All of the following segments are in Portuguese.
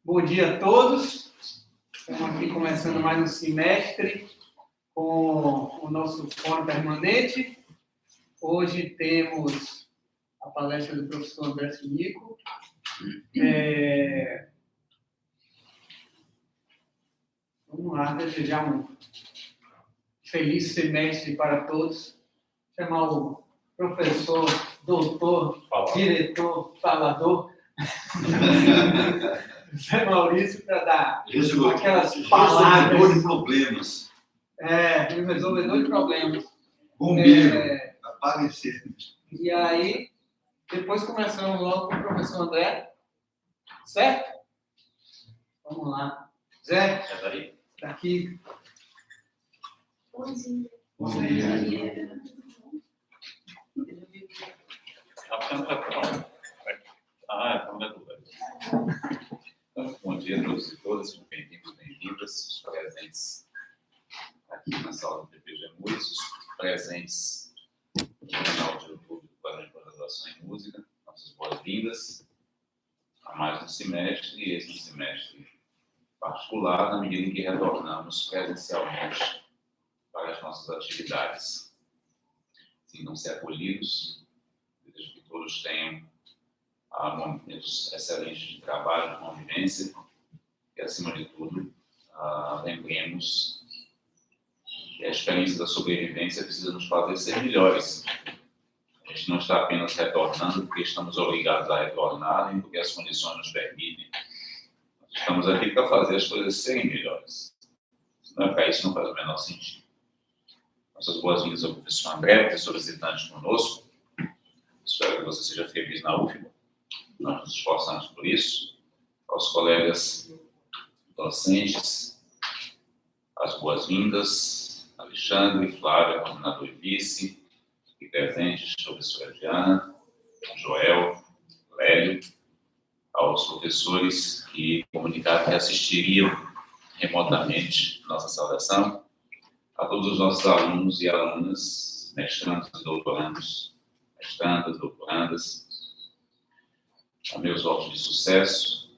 Bom dia a todos. Estamos aqui começando mais um semestre com o nosso fórum permanente. Hoje temos a palestra do professor André Sinico. Vamos lá, desejar um feliz semestre para todos. Chamar o professor, doutor, diretor, falador, Zé Maurício, para dar aquelas palavras. Resolvedor de problemas. Resolvedor de problemas. Bombeiro, aparecer. E aí, depois começamos logo com o professor André. Certo? Vamos lá. Zé, tá aqui. Bom dia. Bom dia. Bom dia a todos e todas, bem-vindos, bem-vindas, os presentes aqui na sala do PPG Música, os presentes no canal do YouTube do Quadro de Pós-Graduação em Música, nossas boas-vindas a mais um semestre, e esse é um semestre particular, na medida em que retornamos presencialmente para as nossas atividades. Sintam-se acolhidos, desejo que todos tenham momentos excelentes de trabalho, de convivência, e, acima de tudo, lembremos que a experiência da sobrevivência precisa nos fazer ser melhores. A gente não está apenas retornando porque estamos obrigados a retornar, nem porque as condições nos permitem. Nós estamos aqui para fazer as coisas serem melhores. Se não é para isso, não faz o menor sentido. Nossas boas-vindas ao professor André, professor visitante conosco. Espero que você seja feliz na UFBA. Nós nos esforçamos por isso. Aos colegas docentes, as boas-vindas, Alexandre, Flávia, coordenador e vice, e presentes, professora Diana, Joel, Lélio, aos professores que comunicaram que assistiriam remotamente nossa saudação, a todos os nossos alunos e alunas, mestrandos e doutorandos, mestrandas, doutorandas, a meus votos de sucesso,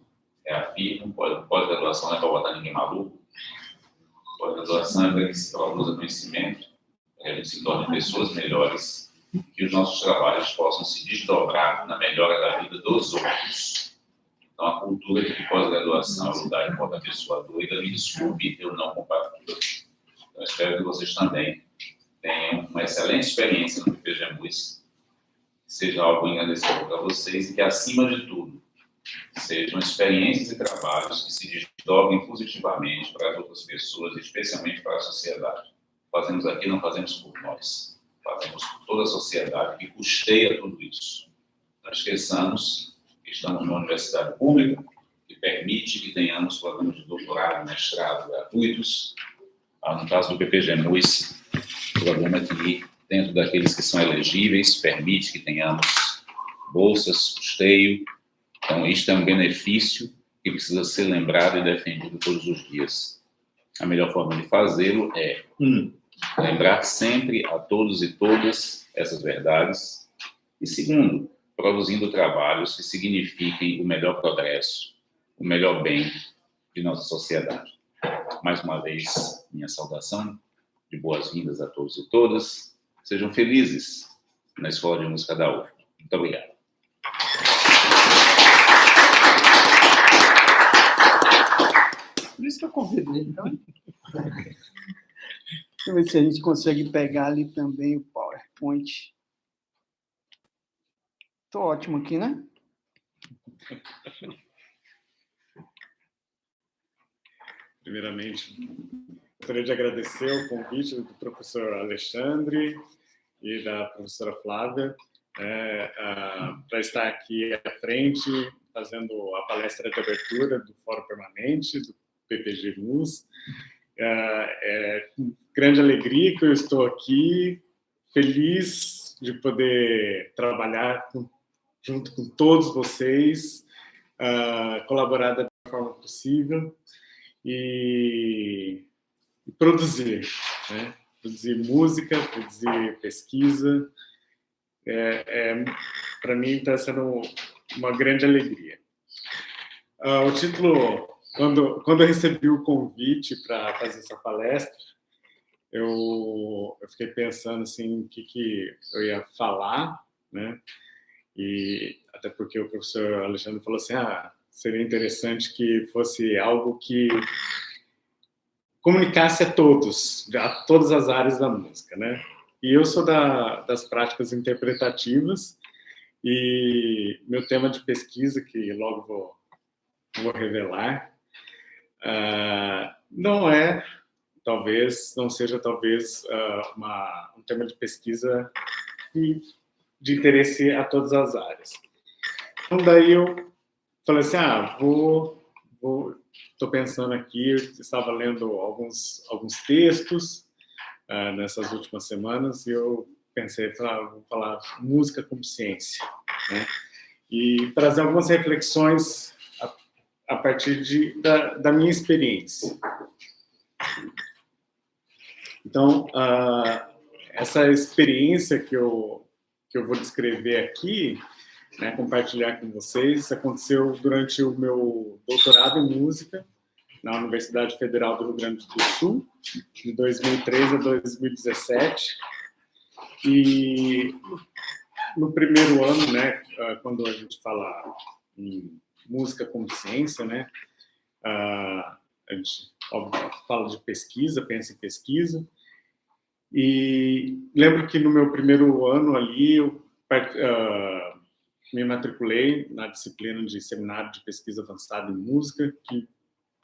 reafirmo, pós-graduação não é para botar ninguém maluco, pós-graduação é para que se produza conhecimento, para que a gente se torne pessoas melhores, que os nossos trabalhos possam se desdobrar na melhora da vida dos outros. Então, a cultura de que pós-graduação é o lugar de qualquer pessoa doida, me desculpe, eu não compartilho. Então, espero que vocês também tenham uma excelente experiência no PPG Música, seja algo engrandecedor para vocês e que, acima de tudo, sejam experiências e trabalhos que se desdobrem positivamente para as outras pessoas, especialmente para a sociedade. Fazemos aqui, não fazemos por nós. Fazemos por toda a sociedade que custeia tudo isso. Não esqueçamos que estamos numa universidade pública que permite que tenhamos programas de doutorado, mestrado gratuitos. No caso do PPG MUS, o programa que, dentro daqueles que são elegíveis, permite que tenhamos bolsas, custeio. Então, isto é um benefício que precisa ser lembrado e defendido todos os dias. A melhor forma de fazê-lo é, lembrar sempre a todos e todas essas verdades. E, segundo, produzindo trabalhos que signifiquem o melhor progresso, o melhor bem de nossa sociedade. Mais uma vez, minha saudação de boas-vindas a todos e todas. Sejam felizes na Escola de Música da UFBA. Muito obrigado. Por isso que eu convidei, então. Deixa eu ver se a gente consegue pegar ali também o PowerPoint. Estou ótimo aqui, né? Primeiramente, gostaria de agradecer o convite do professor Alexandre e da professora Flávia para estar aqui à frente, fazendo a palestra de abertura do Fórum Permanente, do PPG MUS. É com grande alegria que eu estou aqui, feliz de poder trabalhar junto com todos vocês, colaborar da forma possível e produzir, né? Produzir música, produzir pesquisa. Para mim está sendo uma grande alegria. O título, quando eu recebi o convite para fazer essa palestra, eu fiquei pensando assim, o que eu ia falar, né? E até porque o professor Alexandre falou assim, seria interessante que fosse algo que comunicasse a todas as áreas da música, né? E eu sou das práticas interpretativas, e meu tema de pesquisa, que logo vou revelar, não seja um tema de pesquisa de interesse a todas as áreas. Então, daí eu falei assim, estou pensando aqui, eu estava lendo alguns textos nessas últimas semanas, e eu pensei, vou falar música como ciência, né? E trazer algumas reflexões a partir da minha experiência. Então, essa experiência que eu vou descrever aqui, né, compartilhar com vocês, aconteceu durante o meu doutorado em música na Universidade Federal do Rio Grande do Sul, de 2013 a 2017. E no primeiro ano, né, quando a gente fala em música como ciência, né, a gente fala de pesquisa, pensa em pesquisa. E lembro que no meu primeiro ano ali, eu me matriculei na disciplina de Seminário de Pesquisa Avançada em Música, que,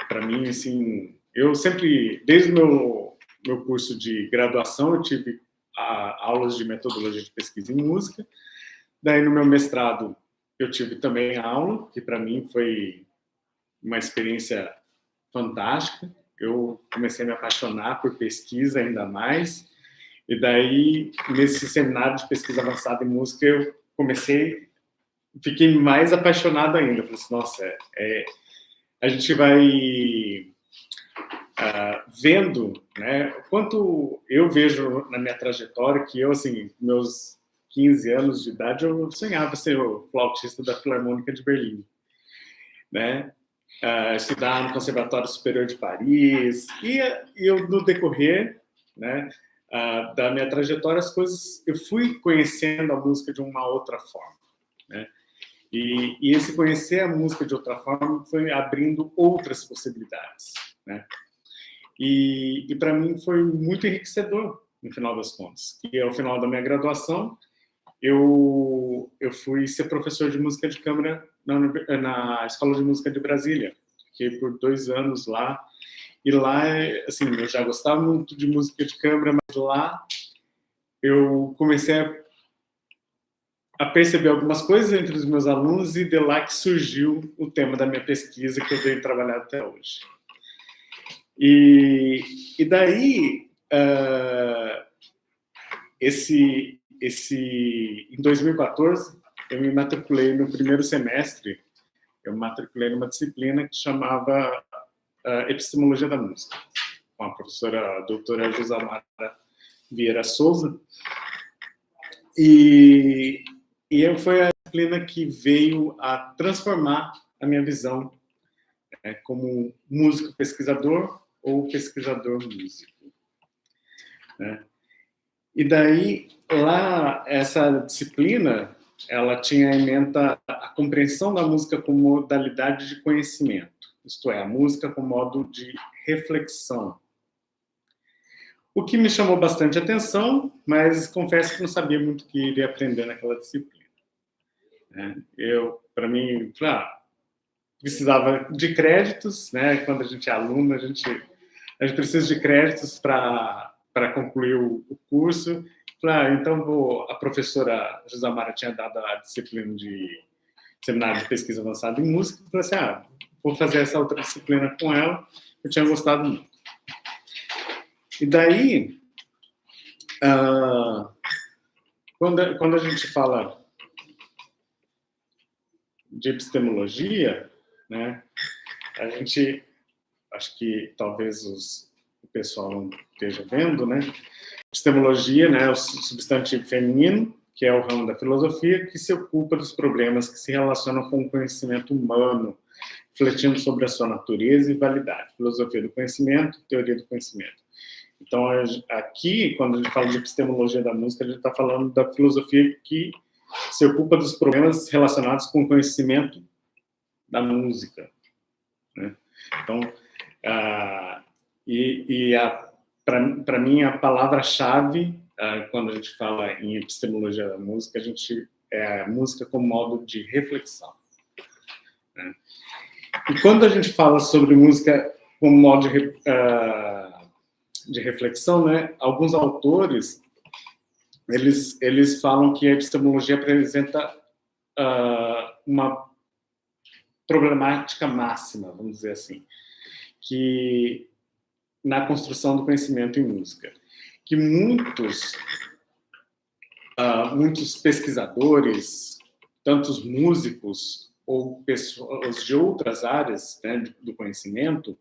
para mim, assim, eu sempre, desde o meu curso de graduação, eu tive aulas de metodologia de pesquisa em música. Daí, no meu mestrado, eu tive também aula, que para mim foi uma experiência fantástica. Eu comecei a me apaixonar por pesquisa ainda mais. E daí, nesse seminário de pesquisa avançada em música, eu fiquei mais apaixonado ainda. Falei assim, nossa, a gente vai vendo, né, quanto eu vejo na minha trajetória, que eu, assim, meus 15 anos de idade, eu sonhava ser o flautista da Filarmônica de Berlim, né? Estudar no Conservatório Superior de Paris, e eu, no decorrer, né, da minha trajetória, as coisas, eu fui conhecendo a música de uma outra forma, né? E esse conhecer a música de outra forma foi abrindo outras possibilidades, né? E para mim foi muito enriquecedor, no final das contas. E ao final da minha graduação, eu fui ser professor de música de câmara na Escola de Música de Brasília. Fiquei por 2 anos lá. E lá, assim, eu já gostava muito de música de câmara, mas lá eu comecei a perceber algumas coisas entre os meus alunos, e de lá que surgiu o tema da minha pesquisa, que eu venho trabalhando até hoje. E daí, em 2014, eu me matriculei no primeiro semestre, eu me matriculei numa disciplina que chamava Epistemologia da Música, com a professora doutora Josamara Vieira Souza. E foi a disciplina que veio a transformar a minha visão como músico pesquisador ou pesquisador músico, né? E daí, lá, essa disciplina, ela tinha em mente a compreensão da música como modalidade de conhecimento, isto é, a música como modo de reflexão. O que me chamou bastante atenção, mas confesso que não sabia muito o que iria aprender naquela disciplina, né? Para mim, precisava de créditos, né? Quando a gente é aluno, a gente precisa de créditos para concluir o curso. Então a professora Josamara tinha dado a disciplina de Seminário de Pesquisa Avançada em Música. Eu falei assim, vou fazer essa outra disciplina com ela. Eu tinha gostado muito. E daí, quando a gente fala de epistemologia, né, a gente, acho que talvez o pessoal não esteja vendo, né? Epistemologia, né, o substantivo feminino, que é o ramo da filosofia, que se ocupa dos problemas que se relacionam com o conhecimento humano, refletindo sobre a sua natureza e validade. Filosofia do conhecimento, teoria do conhecimento. Então, aqui, quando a gente fala de epistemologia da música, a gente está falando da filosofia que se ocupa dos problemas relacionados com o conhecimento da música, né? Então, para mim, a palavra-chave, quando a gente fala em epistemologia da música, é a música como modo de reflexão, né? E quando a gente fala sobre música como modo de reflexão, né, alguns autores, eles falam que a epistemologia apresenta uma problemática máxima, vamos dizer assim, que na construção do conhecimento em música, que muitos pesquisadores, tantos músicos ou pessoas de outras áreas, né, do conhecimento,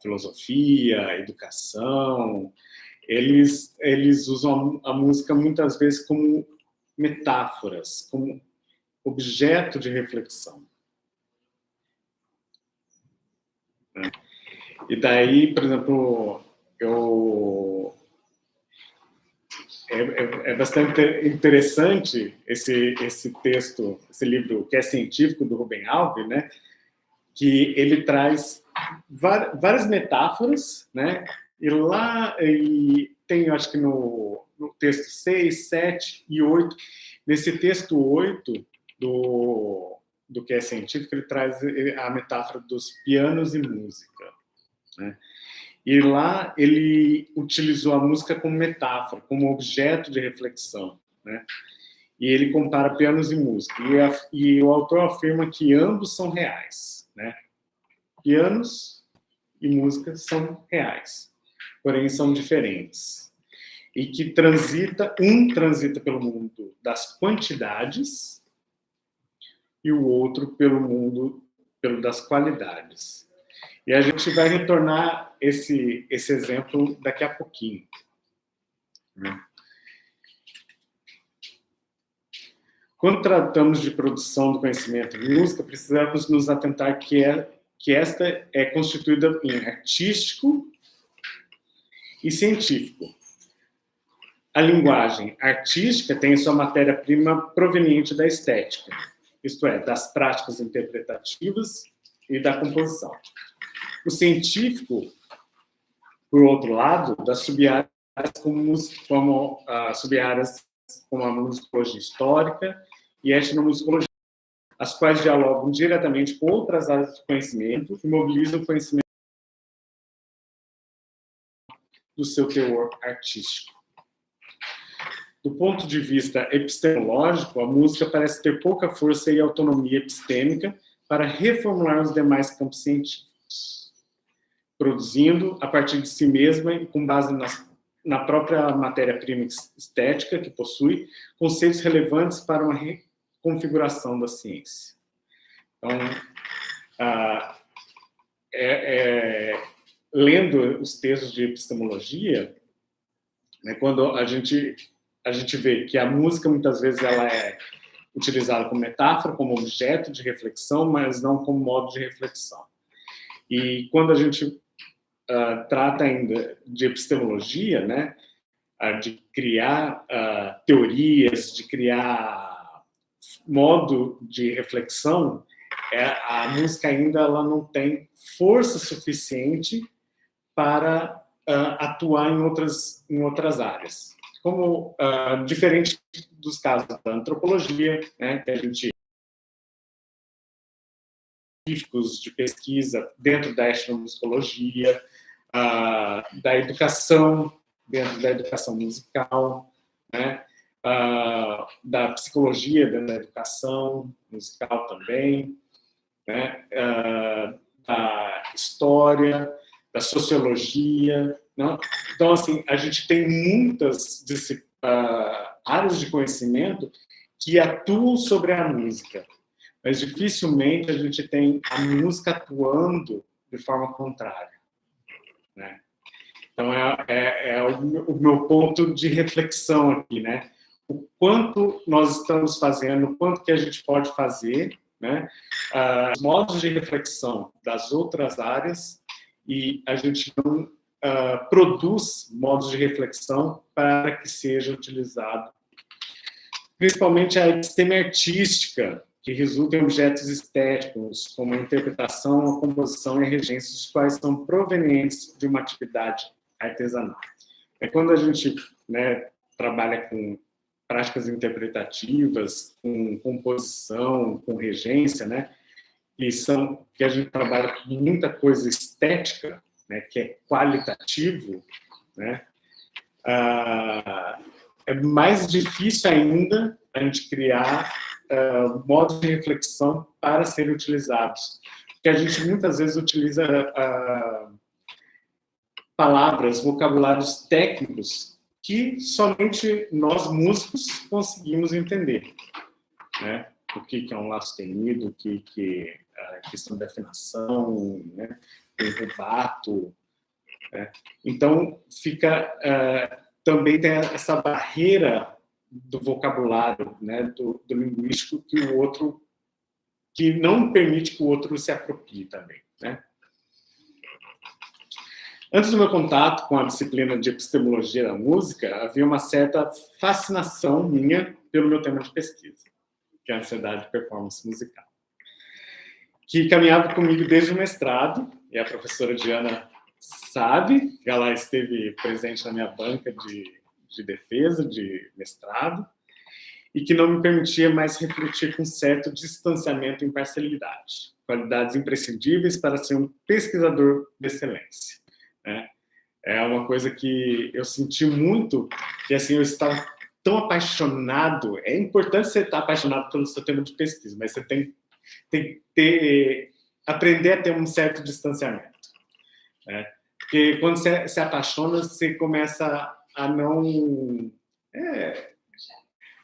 filosofia, educação, eles usam a música muitas vezes como metáforas, como objeto de reflexão. E daí, por exemplo, é bastante interessante esse texto, esse livro que é científico do Rubem Alves, né? Que ele traz várias metáforas, né? E tem, acho que no texto 6, 7 e 8, nesse texto 8 do que é científico, ele traz a metáfora dos pianos e música, né? E lá ele utilizou a música como metáfora, como objeto de reflexão, né? E ele compara pianos e música. E o autor afirma que ambos são reais, né? Pianos e música são reais, porém são diferentes. E que transita pelo mundo das quantidades e o outro pelo mundo das qualidades. E a gente vai retornar esse exemplo daqui a pouquinho, né? Quando tratamos de produção do conhecimento em música, precisamos nos atentar que esta é constituída em artístico e científico. A linguagem artística tem sua matéria-prima proveniente da estética, isto é, das práticas interpretativas e da composição. O científico, por outro lado, das sub-áreas como a musicologia histórica e etnomusicologia, as quais dialogam diretamente com outras áreas do conhecimento e mobilizam o conhecimento do seu teor artístico. Do ponto de vista epistemológico, a música parece ter pouca força e autonomia epistêmica para reformular os demais campos científicos, produzindo, a partir de si mesma e com base na própria matéria-prima estética que possui, conceitos relevantes para uma reconfiguração da ciência. Então, lendo os textos de epistemologia, né, quando a gente vê que a música, muitas vezes, ela é utilizada como metáfora, como objeto de reflexão, mas não como modo de reflexão. E quando a gente trata ainda de epistemologia, né, de criar teorias, de criar modo de reflexão, a música ainda ela não tem força suficiente para atuar em outras áreas. Como diferente dos casos da antropologia, né, que a gente científicos de pesquisa dentro da etnomusicologia, da educação, dentro da educação musical, né? Da psicologia dentro da educação musical também, né? Da história, da sociologia, né? Então, assim, a gente tem muitas áreas de conhecimento que atuam sobre a música, mas dificilmente a gente tem a música atuando de forma contrária, né? Então, é o meu ponto de reflexão aqui, né? o quanto nós estamos fazendo, o quanto que a gente pode fazer, né? Os modos de reflexão das outras áreas, e a gente não produz modos de reflexão para que seja utilizado. Principalmente a episteme artística, que resulta em objetos estéticos, como a interpretação, a composição e a regência, os quais são provenientes de uma atividade artesanal. É quando a gente, né, trabalha com práticas interpretativas, com composição, com regência, né, que a gente trabalha com muita coisa estética, né, que é qualitativo, né, é mais difícil ainda a gente criar modos de reflexão para serem utilizados. Porque a gente muitas vezes utiliza palavras, vocabulários técnicos que somente nós músicos conseguimos entender, né? O que é um lá sustenido, o que é a questão da afinação, né? O rubato, né? Então fica também tem essa barreira do vocabulário, né, do linguístico, que não permite que o outro se aproprie também, né? Antes do meu contato com a disciplina de epistemologia da música, havia uma certa fascinação minha pelo meu tema de pesquisa, que é a ansiedade de performance musical, que caminhava comigo desde o mestrado, e a professora Diana sabe, ela esteve presente na minha banca de defesa, de mestrado, e que não me permitia mais refletir com certo distanciamento e imparcialidade, qualidades imprescindíveis para ser um pesquisador de excelência, né? É uma coisa que eu senti muito, que assim, eu estava tão apaixonado. É importante você estar apaixonado pelo seu tema de pesquisa, mas você tem que aprender a ter um certo distanciamento, né? Porque quando você se apaixona, você começa a não...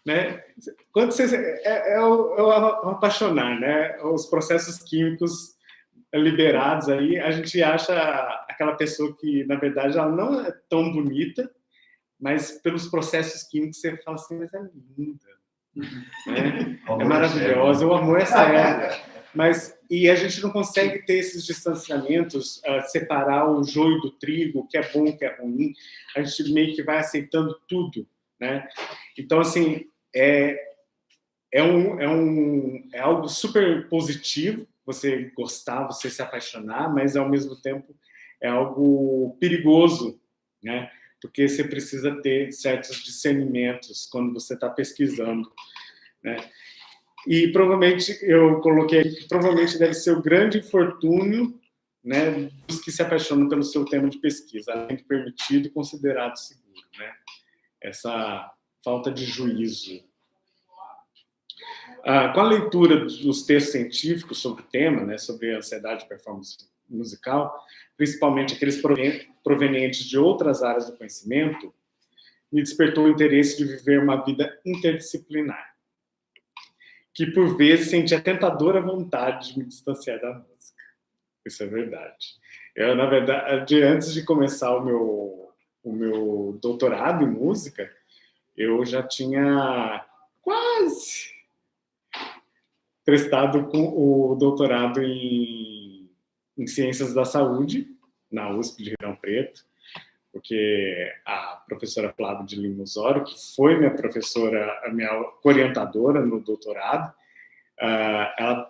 né? Quando você... É o apaixonar, né? Os processos químicos liberados aí, a gente acha aquela pessoa que, na verdade, ela não é tão bonita, mas pelos processos químicos você fala assim, mas é linda, né? É maravilhosa, o amor é sério. E a gente não consegue ter esses distanciamentos, separar o joio do trigo, o que é bom, o que é ruim. A gente meio que vai aceitando tudo, né? Então, assim, é algo super positivo você gostar, você se apaixonar, mas, ao mesmo tempo, é algo perigoso, né? Porque você precisa ter certos discernimentos quando você está pesquisando, né? E provavelmente, eu coloquei aqui que provavelmente deve ser o grande infortúnio, né, dos que se apaixonam pelo seu tema de pesquisa, além de permitido e considerado seguro, né? Essa falta de juízo. Com a leitura dos textos científicos sobre o tema, né, sobre a ansiedade de performance musical, principalmente aqueles provenientes de outras áreas do conhecimento, me despertou o interesse de viver uma vida interdisciplinar, que por vezes senti a tentadora vontade de me distanciar da música. Isso é verdade. Eu, na verdade, antes de começar o meu doutorado em música, eu já tinha quase prestado com o doutorado em Ciências da Saúde, na USP de Ribeirão Preto, porque a professora Flávia de Lima Osório, que foi minha professora, a minha orientadora no doutorado, ela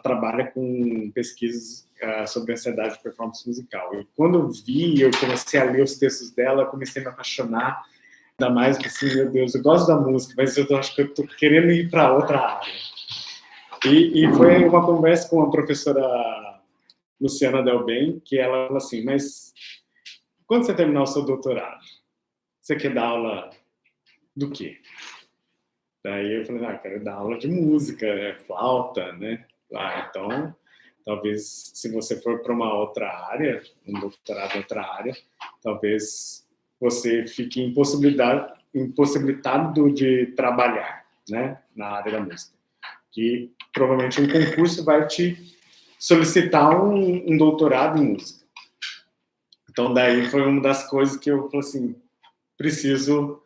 trabalha com pesquisas sobre ansiedade de performance musical. E quando eu comecei a ler os textos dela, eu comecei a me apaixonar, ainda mais, assim, meu Deus, eu gosto da música, mas eu acho que eu estou querendo ir para outra área. E foi uma conversa com a professora Luciana Delbem, que ela falou assim, mas quando você terminar o seu doutorado, você quer dar aula do quê? Daí eu falei, quero dar aula de música, flauta, né? Então, talvez, se você for para uma outra área, um doutorado em outra área, talvez você fique impossibilitado de trabalhar, né, na área da música. Que provavelmente um concurso vai te solicitar um doutorado em música. Então, daí foi uma das coisas que eu falei assim, preciso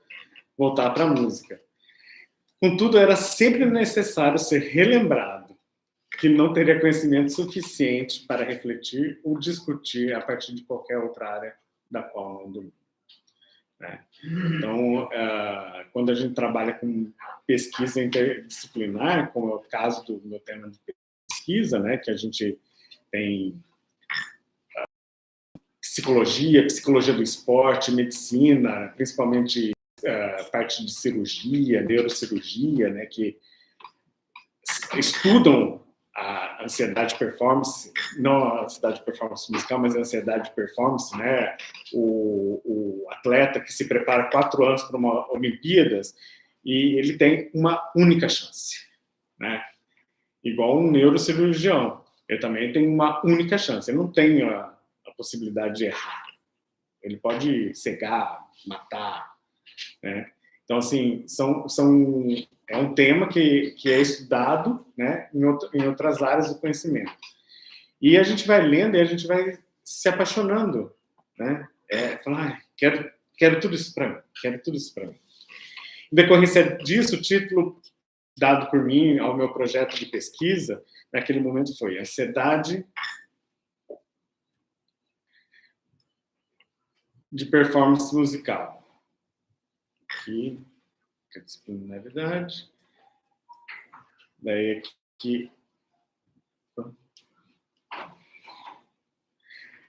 voltar para a música. Contudo, era sempre necessário ser relembrado que não teria conhecimento suficiente para refletir ou discutir a partir de qualquer outra área da qual não domino. Né? Então, quando a gente trabalha com pesquisa interdisciplinar, como é o caso do meu tema de pesquisa, né, que a gente tem psicologia do esporte, medicina, principalmente parte de cirurgia, neurocirurgia, né, que estudam a ansiedade de performance, não a ansiedade de performance musical, mas a ansiedade de performance, né, o atleta que se prepara 4 anos para uma Olimpíadas e ele tem uma única chance, né, igual um neurocirurgião, ele também tem uma única chance, ele não tem a possibilidade de errar, ele pode cegar, matar, né? Então, assim, é um tema que é estudado, né, em outras áreas do conhecimento. E a gente vai lendo e a gente vai se apaixonando, né? Falar, quero tudo isso para mim, quero tudo isso para mim. Em decorrência disso, o título dado por mim ao meu projeto de pesquisa, naquele momento foi Ansiedade de Performance Musical. Aqui, a disciplinaridade. Daí aqui.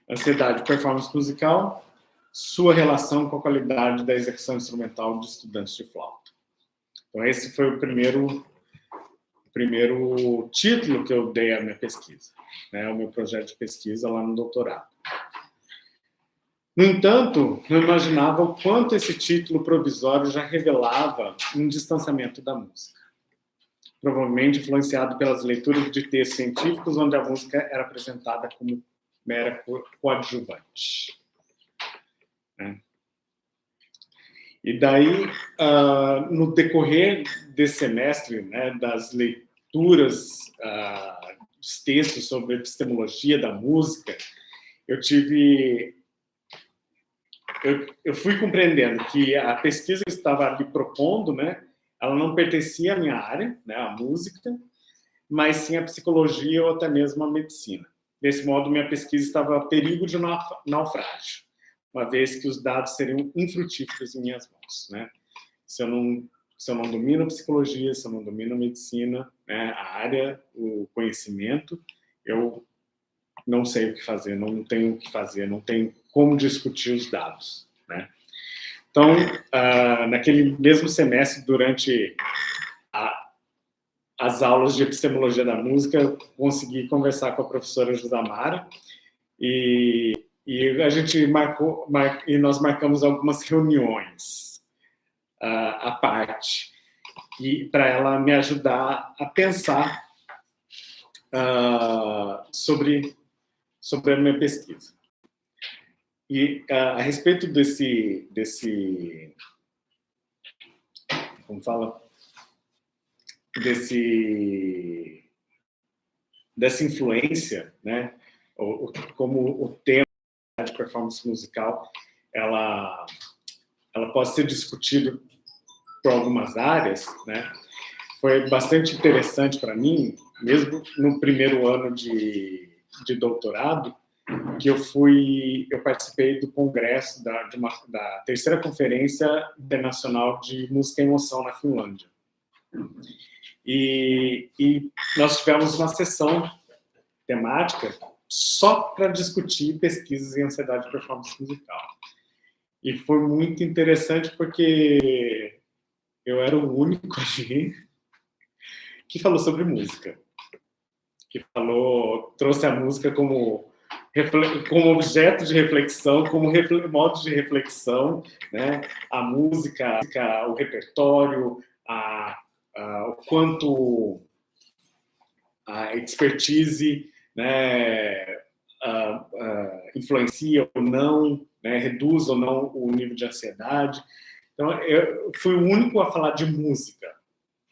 Ansiedade de performance musical, sua relação com a qualidade da execução instrumental de estudantes de flauta. Então, esse foi o primeiro título que eu dei à minha pesquisa, né, ao meu projeto de pesquisa lá no doutorado. No entanto, não imaginava o quanto esse título provisório já revelava um distanciamento da música. Provavelmente influenciado pelas leituras de textos científicos, onde a música era apresentada como mera coadjuvante. Né? E daí, no decorrer desse semestre, né, das leituras dos textos sobre epistemologia da música, eu fui compreendendo que a pesquisa que eu estava ali propondo, né, ela não pertencia à minha área, né, à música, mas sim à psicologia ou até mesmo à medicina. Desse modo, minha pesquisa estava a perigo de naufrágio, uma vez que os dados seriam infrutíferos em minhas mãos. Né? Se eu não domino psicologia, se eu não domino medicina, né, a área, o conhecimento, eu não sei o que fazer, não tenho o que fazer, não tenho como discutir os dados. Né? Então, naquele mesmo semestre, durante as aulas de epistemologia da música, eu consegui conversar com a professora Josamara e a gente e nós marcamos algumas reuniões à parte para ela me ajudar a pensar sobre a minha pesquisa. E a respeito como fala, dessa influência, né? Como o tema de performance musical, ela pode ser discutido por algumas áreas, né? Foi bastante interessante para mim, mesmo no primeiro ano de doutorado, que eu participei do congresso da 3ª Conferência Internacional de Música e Emoção na Finlândia. E nós tivemos uma sessão temática só para discutir pesquisas em ansiedade de performance musical. E foi muito interessante porque eu era o único ali que falou sobre música, que trouxe a música como objeto de reflexão, como modo de reflexão, né? A música, o repertório, o quanto a expertise, né, influencia ou não, né, reduz ou não o nível de ansiedade. Então, eu fui o único a falar de música,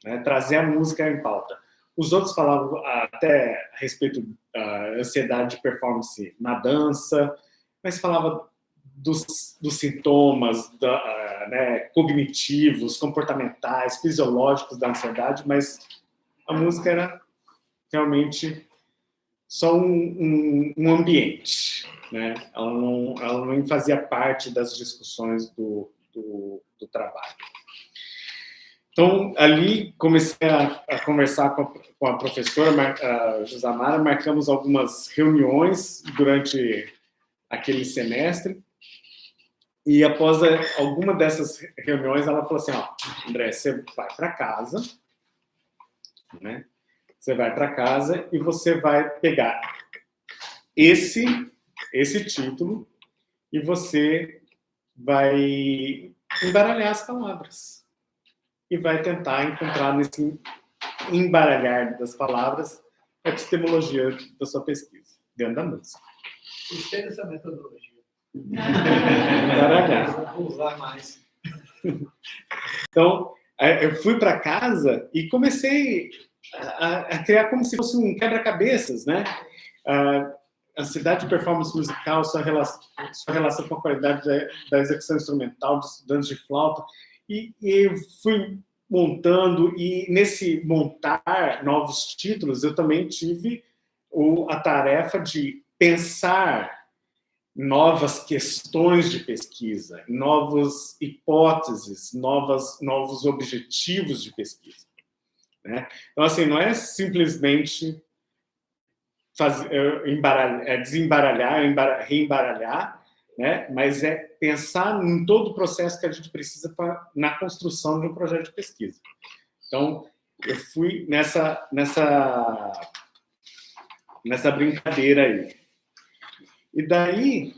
né, trazer a música em pauta. Os outros falavam até a respeito da ansiedade de performance na dança, mas falava dos sintomas, né, cognitivos, comportamentais, fisiológicos da ansiedade, mas a música era realmente só um ambiente, né? Ela não fazia parte das discussões do trabalho. Então, ali comecei a conversar com a professora Josamara, marcamos algumas reuniões durante aquele semestre, e após alguma dessas reuniões, ela falou assim, André, você vai para casa, né? Você vai para casa e você vai pegar esse título e você vai embaralhar as palavras. E vai tentar encontrar nesse embaralhar das palavras a epistemologia da sua pesquisa, dentro da música. Gostei dessa metodologia. Embaralhar. Vou usar mais. Então, eu fui para casa e comecei a criar como se fosse um quebra-cabeças, né? A ansiedade de performance musical, sua relação com a qualidade da execução instrumental de estudantes de flauta. E eu fui montando, e nesse montar novos títulos, eu também tive a tarefa de pensar novas questões de pesquisa, novas hipóteses, novos objetivos de pesquisa, né? Então, assim, não é simplesmente desembaralhar, reembaralhar, né? Mas é pensar em todo o processo que a gente precisa na construção de um projeto de pesquisa. Então, eu fui nessa brincadeira aí. E daí,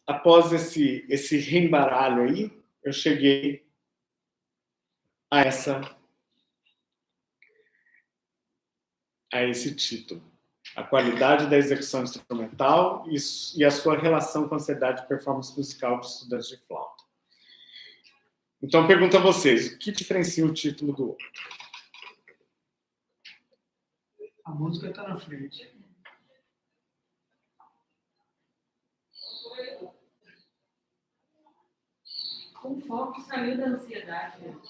após esse reembaralho aí, eu cheguei a esse título. A qualidade da execução instrumental e a sua relação com a ansiedade de performance musical de estudantes de flauta. Então, pergunto a vocês, o que diferencia um título do outro? A música está na frente. O foco saiu da ansiedade. O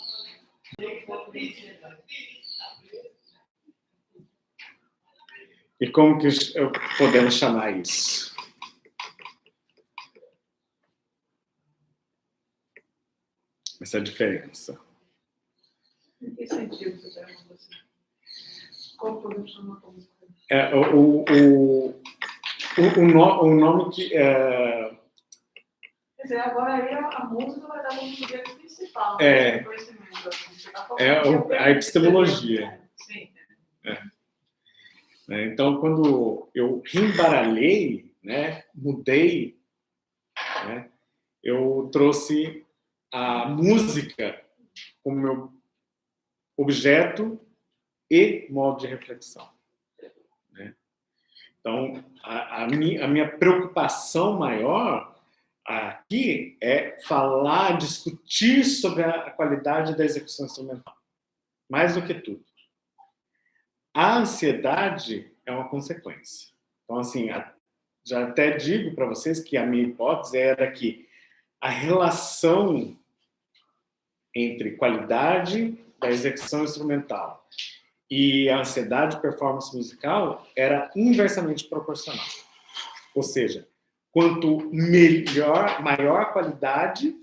foco da ansiedade. E como que podemos chamar isso? Essa diferença. Em que sentido você está falando assim? Como podemos chamar a música? O nome que... Quer dizer, agora aí a música vai dar um objeto principal. É. Conhecimento. A epistemologia. Sim. Então, quando eu reembaralhei, né, mudei, né, eu trouxe a música como meu objeto e modo de reflexão, né? Então, a minha preocupação maior aqui é falar, discutir sobre a qualidade da execução instrumental, mais do que tudo. A ansiedade é uma consequência. Então, assim, já até digo para vocês que a minha hipótese era que a relação entre qualidade da execução instrumental e a ansiedade de performance musical era inversamente proporcional. Ou seja, quanto maior a qualidade,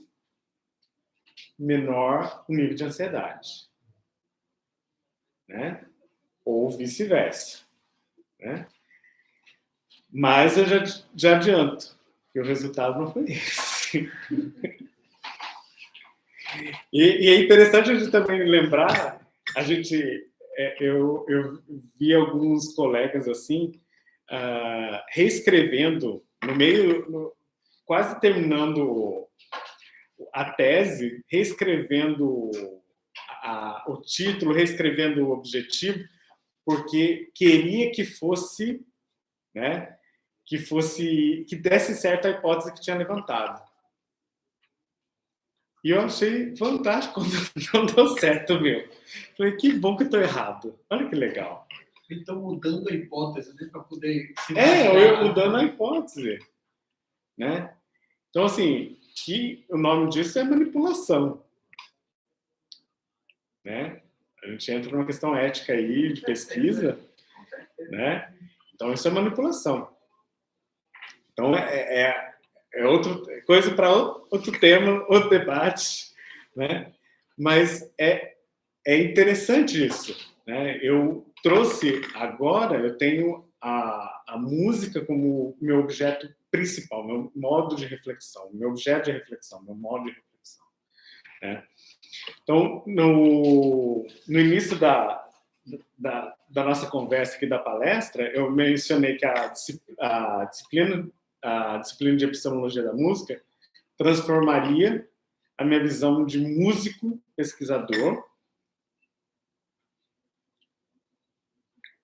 menor o nível de ansiedade, né? Ou vice-versa, né? Mas eu já adianto que o resultado não foi esse. E é interessante a gente também lembrar, eu vi alguns colegas assim, reescrevendo, quase terminando a tese, reescrevendo o título, reescrevendo o objetivo, porque queria que fosse, né, que desse certo a hipótese que tinha levantado. E eu achei fantástico quando não deu certo, meu. Falei, que bom que eu estou errado. Olha que legal. Então, mudando a hipótese, né, para poder... Eu mudando a hipótese. né? Então, assim, que o nome disso é manipulação, né? A gente entra numa questão ética aí, de pesquisa, né? Então, isso é manipulação. Então, é outra coisa para outro tema, outro debate, né? Mas é interessante isso, né? Eu trouxe agora, eu tenho a música como meu objeto principal, meu modo de reflexão, meu objeto de reflexão, meu modo de reflexão, né? Então, no início da nossa conversa aqui da palestra, eu mencionei que a disciplina de epistemologia da música transformaria a minha visão de músico pesquisador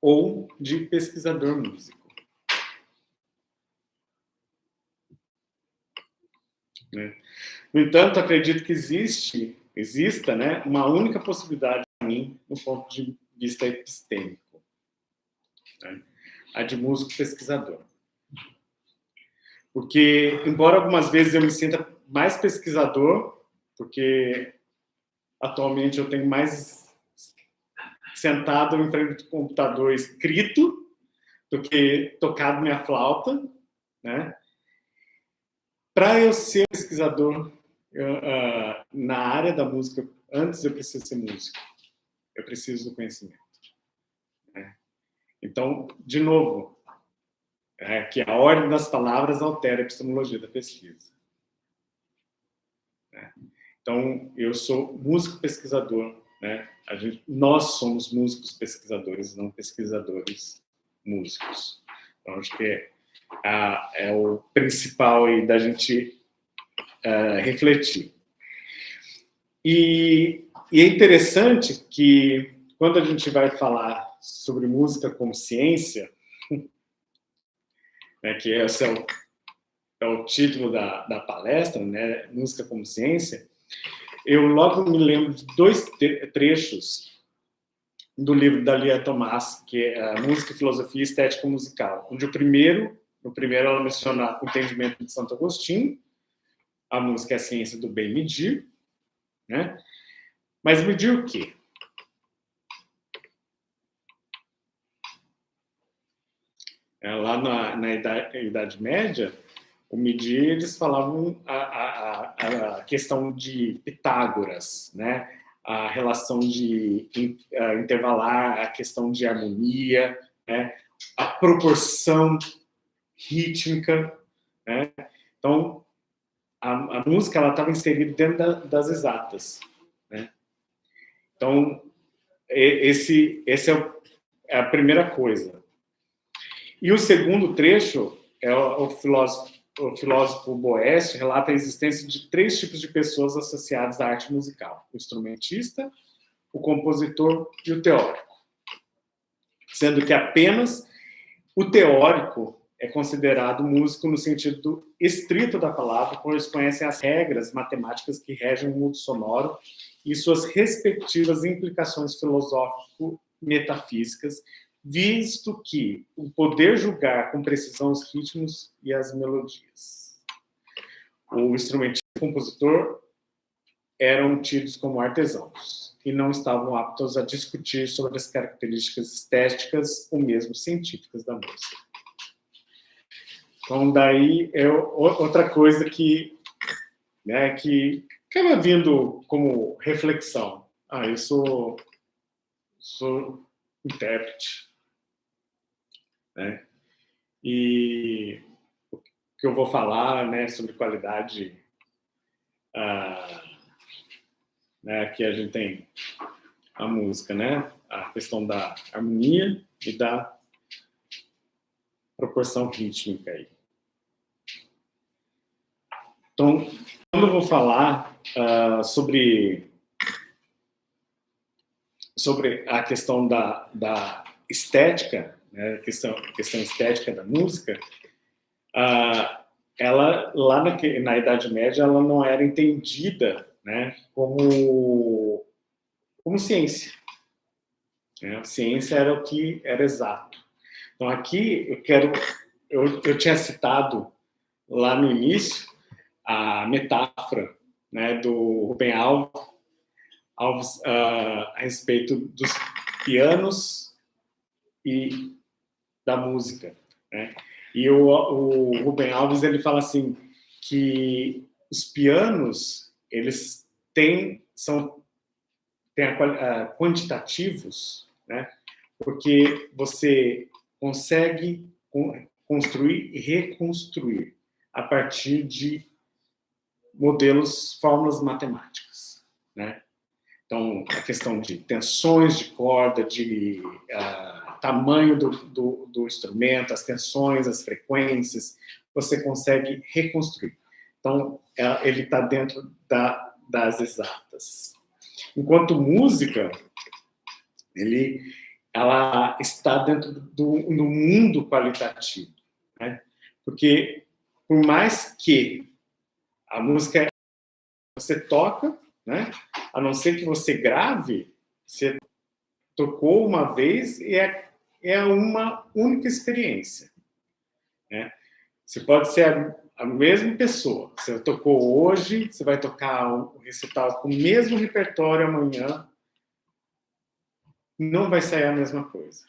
ou de pesquisador músico. Né? No entanto, acredito que exista, né, uma única possibilidade para mim, no ponto de vista epistêmico, né? A de músico pesquisador. Porque, embora algumas vezes eu me sinta mais pesquisador, porque atualmente eu tenho mais sentado em frente do computador escrito do que tocado minha flauta, né? Para eu ser pesquisador na área da música, antes eu preciso ser músico. Eu preciso do conhecimento. Né? Então, de novo, que a ordem das palavras altera a epistemologia da pesquisa. Né? Então, eu sou músico pesquisador. Né? Nós somos músicos pesquisadores, não pesquisadores músicos. Então, acho que é o principal aí da gente refletir. E é interessante que, quando a gente vai falar sobre música como ciência, né, que esse é o título da palestra, né, música como ciência, eu logo me lembro de dois trechos do livro da Lia Tomás, que é a Música, Filosofia e Estética Musical, onde no primeiro ela menciona o entendimento de Santo Agostinho, a música é a ciência do bem medir, né? Mas medir o quê? Lá na Idade Média, o medir, eles falavam a questão de Pitágoras, né? A relação de intervalar, a questão de harmonia, né? A proporção rítmica, né? Então, a música ela estava inserida dentro das exatas, né? Então, esse é a primeira coisa. E o segundo trecho é o filósofo Boécio relata a existência de 3 tipos de pessoas associadas à arte musical: o instrumentista, o compositor e o teórico. Sendo que apenas o teórico é considerado músico no sentido estrito da palavra, pois conhecem as regras matemáticas que regem o mundo sonoro e suas respectivas implicações filosófico-metafísicas, visto que o poder julgar com precisão os ritmos e as melodias. O instrumentista e o compositor eram tidos como artesãos e não estavam aptos a discutir sobre as características estéticas ou mesmo científicas da música. Então, daí é outra coisa que acaba vindo como reflexão. Eu sou intérprete, né? E o que eu vou falar, né, sobre qualidade, né, que a gente tem a música, né? A questão da harmonia e da proporção rítmica aí. Então, quando eu vou falar sobre a questão da estética, né, a questão estética da música, ela lá na Idade Média ela não era entendida, né, como ciência. Né? A ciência era o que era exato. Então aqui eu tinha citado lá no início a metáfora, né, do Rubem Alves a respeito dos pianos e da música, né? E o Rubem Alves ele fala assim que os pianos eles têm quantitativos, né? Porque você consegue construir e reconstruir a partir de modelos, fórmulas matemáticas, né? Então, a questão de tensões de corda, de tamanho do instrumento, as tensões, as frequências, você consegue reconstruir. Então, ele está dentro das exatas. Enquanto música, ela está dentro do mundo qualitativo, né? Porque, por mais que a música você toca, né? A não ser que você grave, você tocou uma vez e é uma única experiência, né? Você pode ser a mesma pessoa. Você tocou hoje, você vai tocar um recital com o mesmo repertório amanhã, não vai sair a mesma coisa,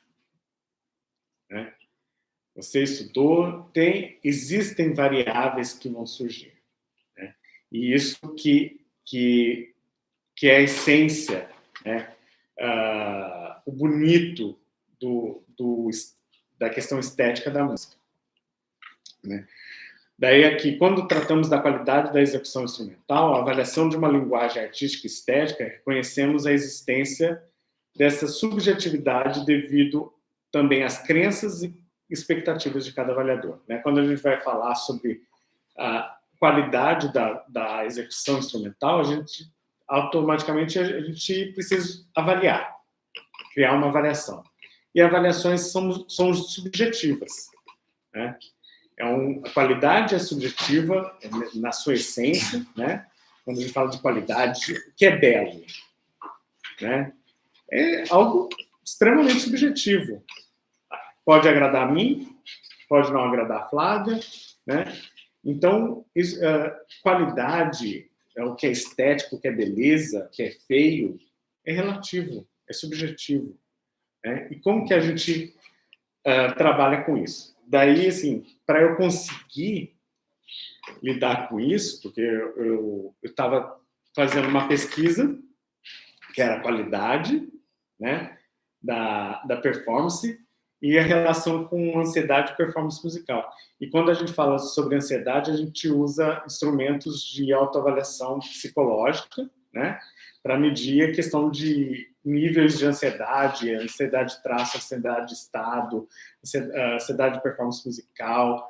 né? Você estudou, existem variáveis que vão surgir, né? E isso que é a essência, né? O bonito da questão estética da música, né? Daí aqui, quando tratamos da qualidade da execução instrumental, a avaliação de uma linguagem artística e estética, reconhecemos a existência dessa subjetividade devido também às crenças e expectativas de cada avaliador, né? Quando a gente vai falar sobre a qualidade da execução instrumental, automaticamente a gente precisa avaliar, criar uma avaliação. E avaliações são subjetivas, né? A qualidade é subjetiva na sua essência, né? Quando a gente fala de qualidade, o que é belo, né? É algo extremamente subjetivo. Pode agradar a mim, pode não agradar a Flávia, né? Então, qualidade, o que é estético, o que é beleza, o que é feio, é relativo, é subjetivo, né? E como que a gente trabalha com isso? Daí, assim, para eu conseguir lidar com isso, porque eu estava fazendo uma pesquisa que era a qualidade, né, da performance e a relação com ansiedade e performance musical. E quando a gente fala sobre ansiedade, a gente usa instrumentos de autoavaliação psicológica, né, para medir a questão de níveis de ansiedade de traço, ansiedade de estado, ansiedade de performance musical,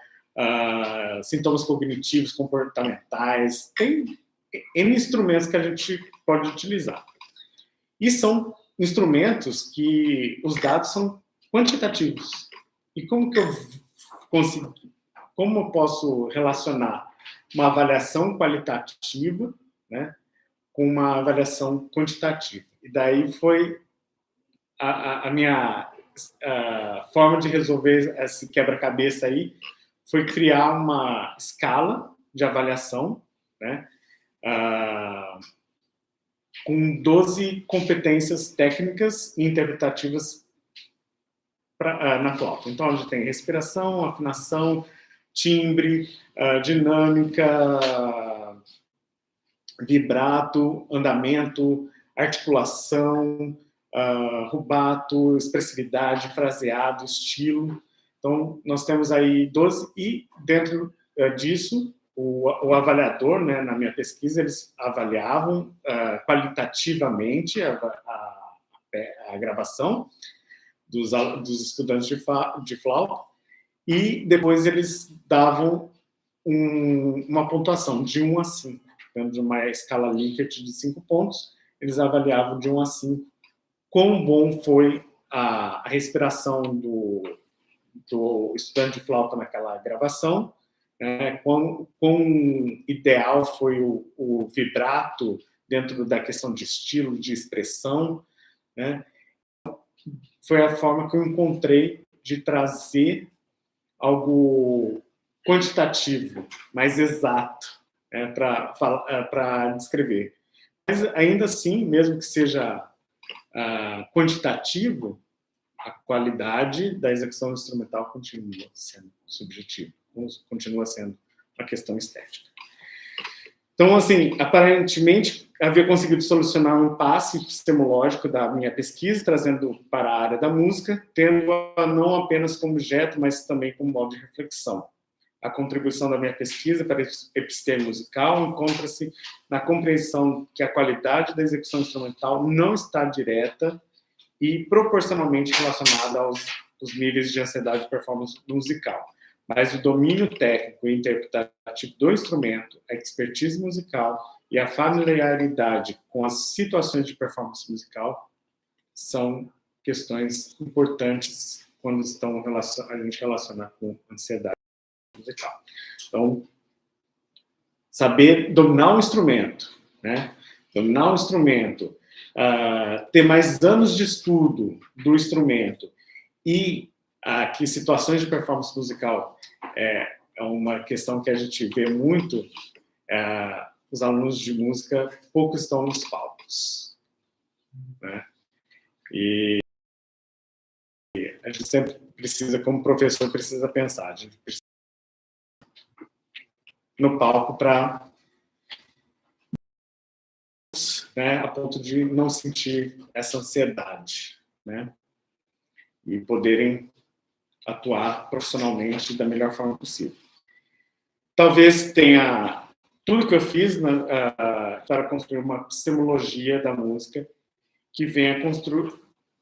sintomas cognitivos, comportamentais. Tem N instrumentos que a gente pode utilizar. E são instrumentos que os dados são quantitativos. E como eu posso relacionar uma avaliação qualitativa, né, com uma avaliação quantitativa? E daí foi a minha forma de resolver esse quebra-cabeça aí, foi criar uma escala de avaliação, né, com 12 competências técnicas e interpretativas na flauta. Então, a gente tem respiração, afinação, timbre, dinâmica, vibrato, andamento, articulação, rubato, expressividade, fraseado, estilo. Então, nós temos aí 12, e dentro disso, o avaliador, né, na minha pesquisa, eles avaliavam qualitativamente a gravação dos estudantes de flauta, e depois eles davam uma pontuação de 1 a 5. Dentro de uma escala Likert de 5 pontos, eles avaliavam de 1 a 5 quão bom foi a respiração do estudante de flauta naquela gravação, né, quão ideal foi o vibrato dentro da questão de estilo, de expressão, né? Foi a forma que eu encontrei de trazer algo quantitativo, mais exato, para descrever. Mas, ainda assim, mesmo que seja quantitativo, a qualidade da execução instrumental continua sendo subjetiva, continua sendo uma questão estética. Então, assim, aparentemente, havia conseguido solucionar um impasse epistemológico da minha pesquisa, trazendo para a área da música, tendo-a não apenas como objeto, mas também como modo de reflexão. A contribuição da minha pesquisa para a episteme musical encontra-se na compreensão que a qualidade da execução instrumental não está direta e proporcionalmente relacionada aos níveis de ansiedade de performance musical, mas o domínio técnico e interpretativo do instrumento, a expertise musical e a familiaridade com as situações de performance musical são questões importantes quando a gente relaciona com ansiedade musical. Então, saber dominar o instrumento, né? Dominar o instrumento, ter mais anos de estudo do instrumento e que situações de performance musical é uma questão que a gente vê muito. Os alunos de música pouco estão nos palcos, né? E a gente sempre precisa, como professor, precisa pensar, a gente precisa no palco para, né, a ponto de não sentir essa ansiedade, né? E poderem atuar profissionalmente da melhor forma possível. Talvez tenha tudo que eu fiz para construir uma epistemologia da música que venha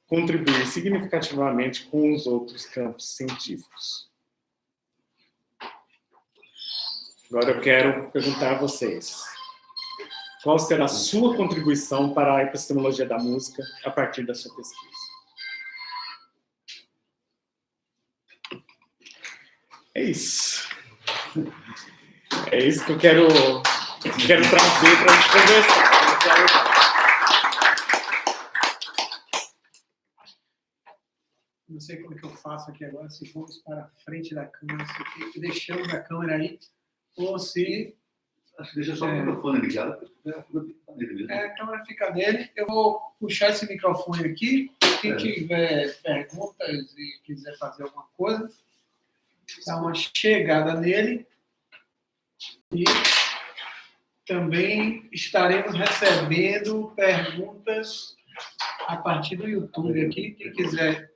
contribuir significativamente com os outros campos científicos. Agora eu quero perguntar a vocês: qual será a sua contribuição para a epistemologia da música a partir da sua pesquisa? É isso. É isso que eu quero trazer para a gente conversar. Não sei como é que eu faço aqui agora, se vamos para a frente da câmera, se deixamos a câmera aí, ou se... Acho que deixa só o microfone ligado. A câmera fica nele. Eu vou puxar esse microfone aqui. Quem tiver perguntas e quiser fazer alguma coisa, dá uma chegada nele. E também estaremos recebendo perguntas a partir do YouTube aqui. Quem quiser,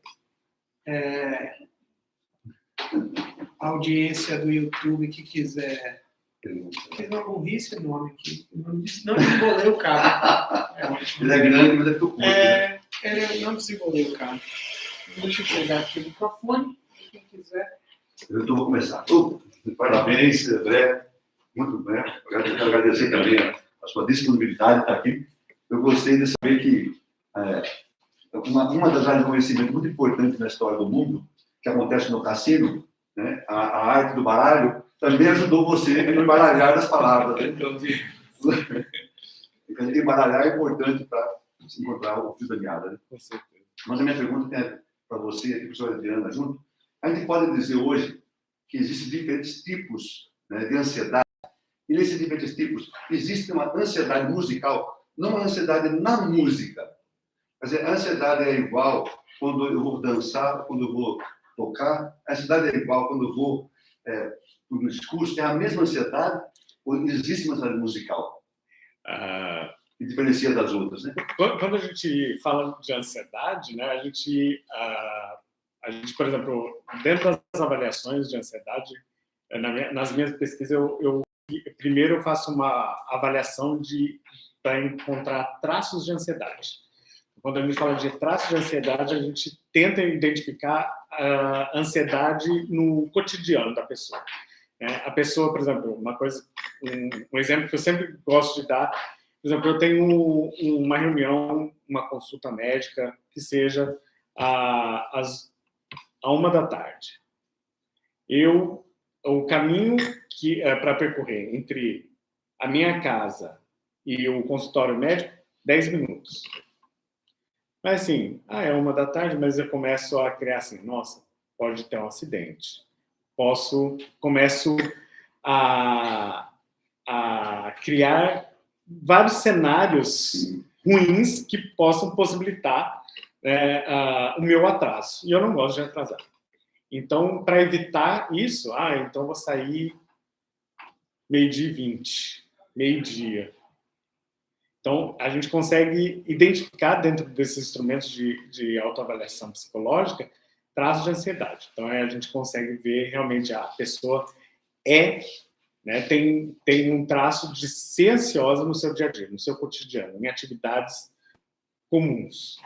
a audiência do YouTube que quiser... Fiz uma burrice no nome aqui. Não desembolei o cabo. Ele é grande, mas é ficou curto. Ele não desembolei o cabo. Deixa eu pegar aqui o microfone. Quem quiser. Eu vou começar. Parabéns, André. Muito bem. Eu quero agradecer também a sua disponibilidade de estar aqui. Eu gostei de saber que uma das áreas de conhecimento muito importantes na história do mundo, que acontece no cassino, né, a arte do baralho, também ajudou você a embaralhar as palavras. Né? Porque embaralhar é importante para se encontrar o fio da meada. Né? Com certeza. Mas a minha pergunta é para você e a professora Adriana junto. A gente pode dizer hoje que existem diferentes tipos, né, de ansiedade. E nesses diferentes tipos existe uma ansiedade musical, não uma ansiedade na música. Quer dizer, a ansiedade é igual quando eu vou dançar, quando eu vou tocar. A ansiedade é igual quando eu vou no discurso. É a mesma ansiedade ou existe uma ansiedade musical que diferencia das outras, né? Quando a gente fala de ansiedade, né, a gente, por exemplo, dentro das avaliações de ansiedade, nas minhas pesquisas, primeiro eu faço uma avaliação para encontrar traços de ansiedade. Quando a gente fala de traços de ansiedade, a gente tenta identificar a ansiedade no cotidiano da pessoa. A pessoa, por exemplo, um exemplo que eu sempre gosto de dar, por exemplo, eu tenho uma reunião, uma consulta médica que seja às 13h. O caminho que é para percorrer entre a minha casa e o consultório médico, 10 minutos. Mas assim, é 13h, mas eu começo a criar assim, nossa, pode ter um acidente, começo a criar vários cenários ruins que possam possibilitar o meu atraso. E eu não gosto de atrasar. Então, para evitar isso, então vou sair 12h20, meio-dia. Então, a gente consegue identificar dentro desses instrumentos de autoavaliação psicológica traços de ansiedade. Então, a gente consegue ver realmente a pessoa tem um traço de ser ansiosa no seu dia a dia, no seu cotidiano, em atividades comuns,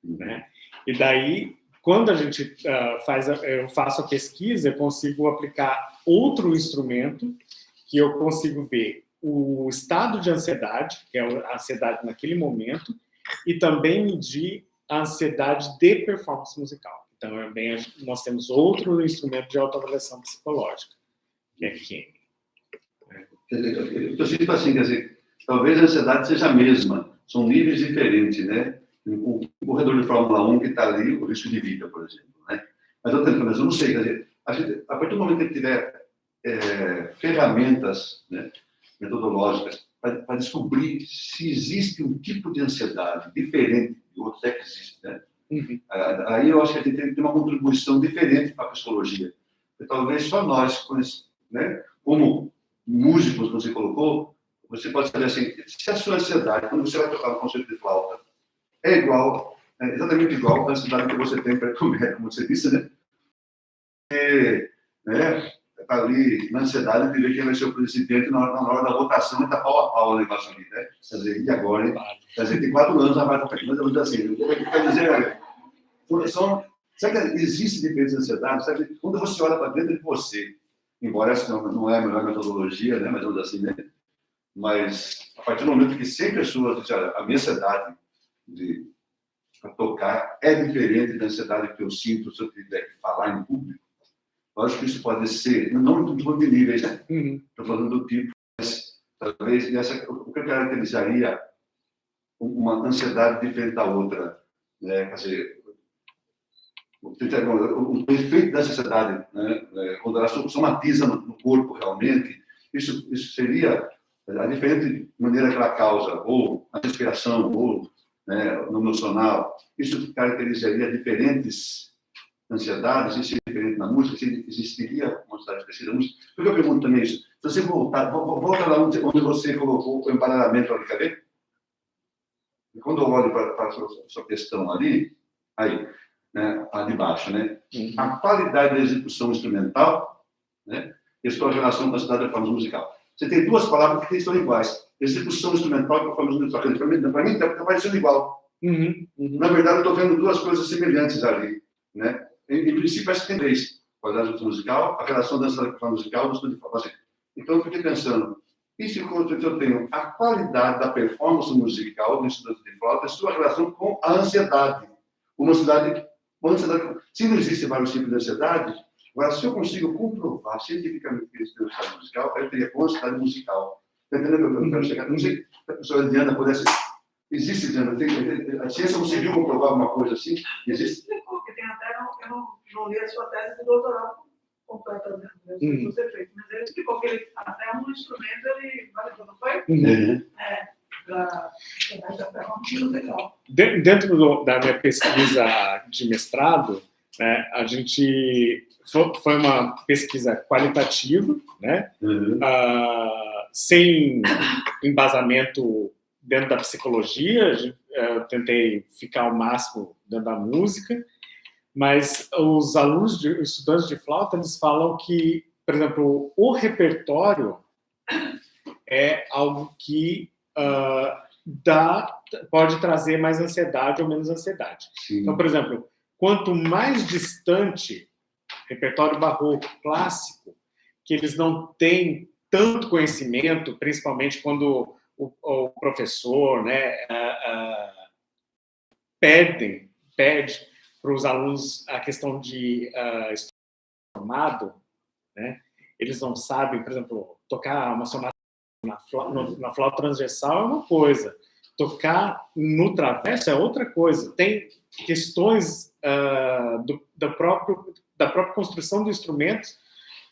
né? E daí, quando a gente eu faço a pesquisa, eu consigo aplicar outro instrumento que eu consigo ver o estado de ansiedade, que é a ansiedade naquele momento, e também medir a ansiedade de performance musical. Então, nós temos outro instrumento de autoavaliação psicológica, que é Kenny. Eu sinto assim, quer dizer, talvez a ansiedade seja a mesma, são níveis diferentes, né? O corredor de Fórmula 1 que está ali, o risco de vida, por exemplo, né? Mas eu não sei, quer dizer, a partir do momento que tiver ferramentas, né, metodológicas para descobrir se existe um tipo de ansiedade diferente de outros que existe, né? Aí eu acho que a gente tem que ter uma contribuição diferente para a psicologia. Porque talvez só nós, né, como músicos, que você colocou, você pode saber assim, se a sua ansiedade, quando você vai tocar um concerto de flauta, é exatamente igual à ansiedade que você tem para comer, como você disse, né? Está ali na ansiedade de ver quem vai ser o presidente na hora da votação, está pau a pau o negócio ali, né? Quer dizer, e agora, hein? Quer dizer, tem 4 anos, mas eu vou dizer assim, quer dizer, será que existe diferença de ansiedade? Será que quando você olha para dentro de você, embora essa não é a melhor metodologia, né? Mas vamos dizer assim, né? Mas a partir do momento que 100 pessoas dizem, olha, a minha ansiedade de tocar é diferente da ansiedade que eu sinto se eu tiver que falar em público, eu acho que isso pode ser, não de níveis, né? Estou falando do tipo, mas talvez o que caracterizaria uma ansiedade diferente da outra, né? Quer dizer, o efeito da ansiedade, né? Quando ela somatiza no corpo realmente, isso seria a diferente maneira que ela causa, ou na respiração, ou, né, no emocional. Isso caracterizaria diferentes ansiedades, isso é diferente na música, se existiria uma ansiedade específica da música. Por que eu pergunto também isso? Se você volta lá onde você colocou o embaralhamento ali, quer ver? E quando eu olho para a sua questão ali, né, ali embaixo, né? A qualidade da execução instrumental, né, e a sua relação com a ansiedade da performance musical. Você tem 2 palavras que estão iguais. Execução instrumental e performance musical. Para mim, está parecendo igual. Na verdade, eu estou vendo 2 coisas semelhantes ali, né? Em princípio, essa tem 3. Qualidade musical, a relação da ansiedade musical e o estudo de formação. Então, eu fiquei pensando, e se eu tenho a qualidade da performance musical do estudante de flauta, a sua relação com a ansiedade. Uma ansiedade, se não existe vários tipos de ansiedade, agora, se eu consigo comprovar cientificamente que existe uma ansiedade musical, eu teria com ansiedade musical. Está entendendo o que eu quero chegar? Não sei se a professora Diana pudesse... Existe, Diana? A ciência conseguiu comprovar alguma coisa assim? Existe? Porque tem até, eu não li a sua tese de doutorado completa, né? Você fez, mas ele explicou que ele, até um instrumento ele validou, não foi? Dentro da minha pesquisa de mestrado, né, a gente foi uma pesquisa qualitativa, né, sem embasamento dentro da psicologia. Eu tentei ficar ao máximo dentro da música, mas os estudantes de flauta, eles falam que, por exemplo, o repertório é algo que pode trazer mais ansiedade ou menos ansiedade. Sim. Então, por exemplo, quanto mais distante, repertório barroco, clássico, que eles não têm tanto conhecimento, principalmente quando o professor, né, pede para os alunos a questão de estudo formado, né? Eles não sabem, por exemplo, tocar uma sonata na flauta transversal é uma coisa, tocar no traverso é outra coisa. Tem questões da própria construção do instrumento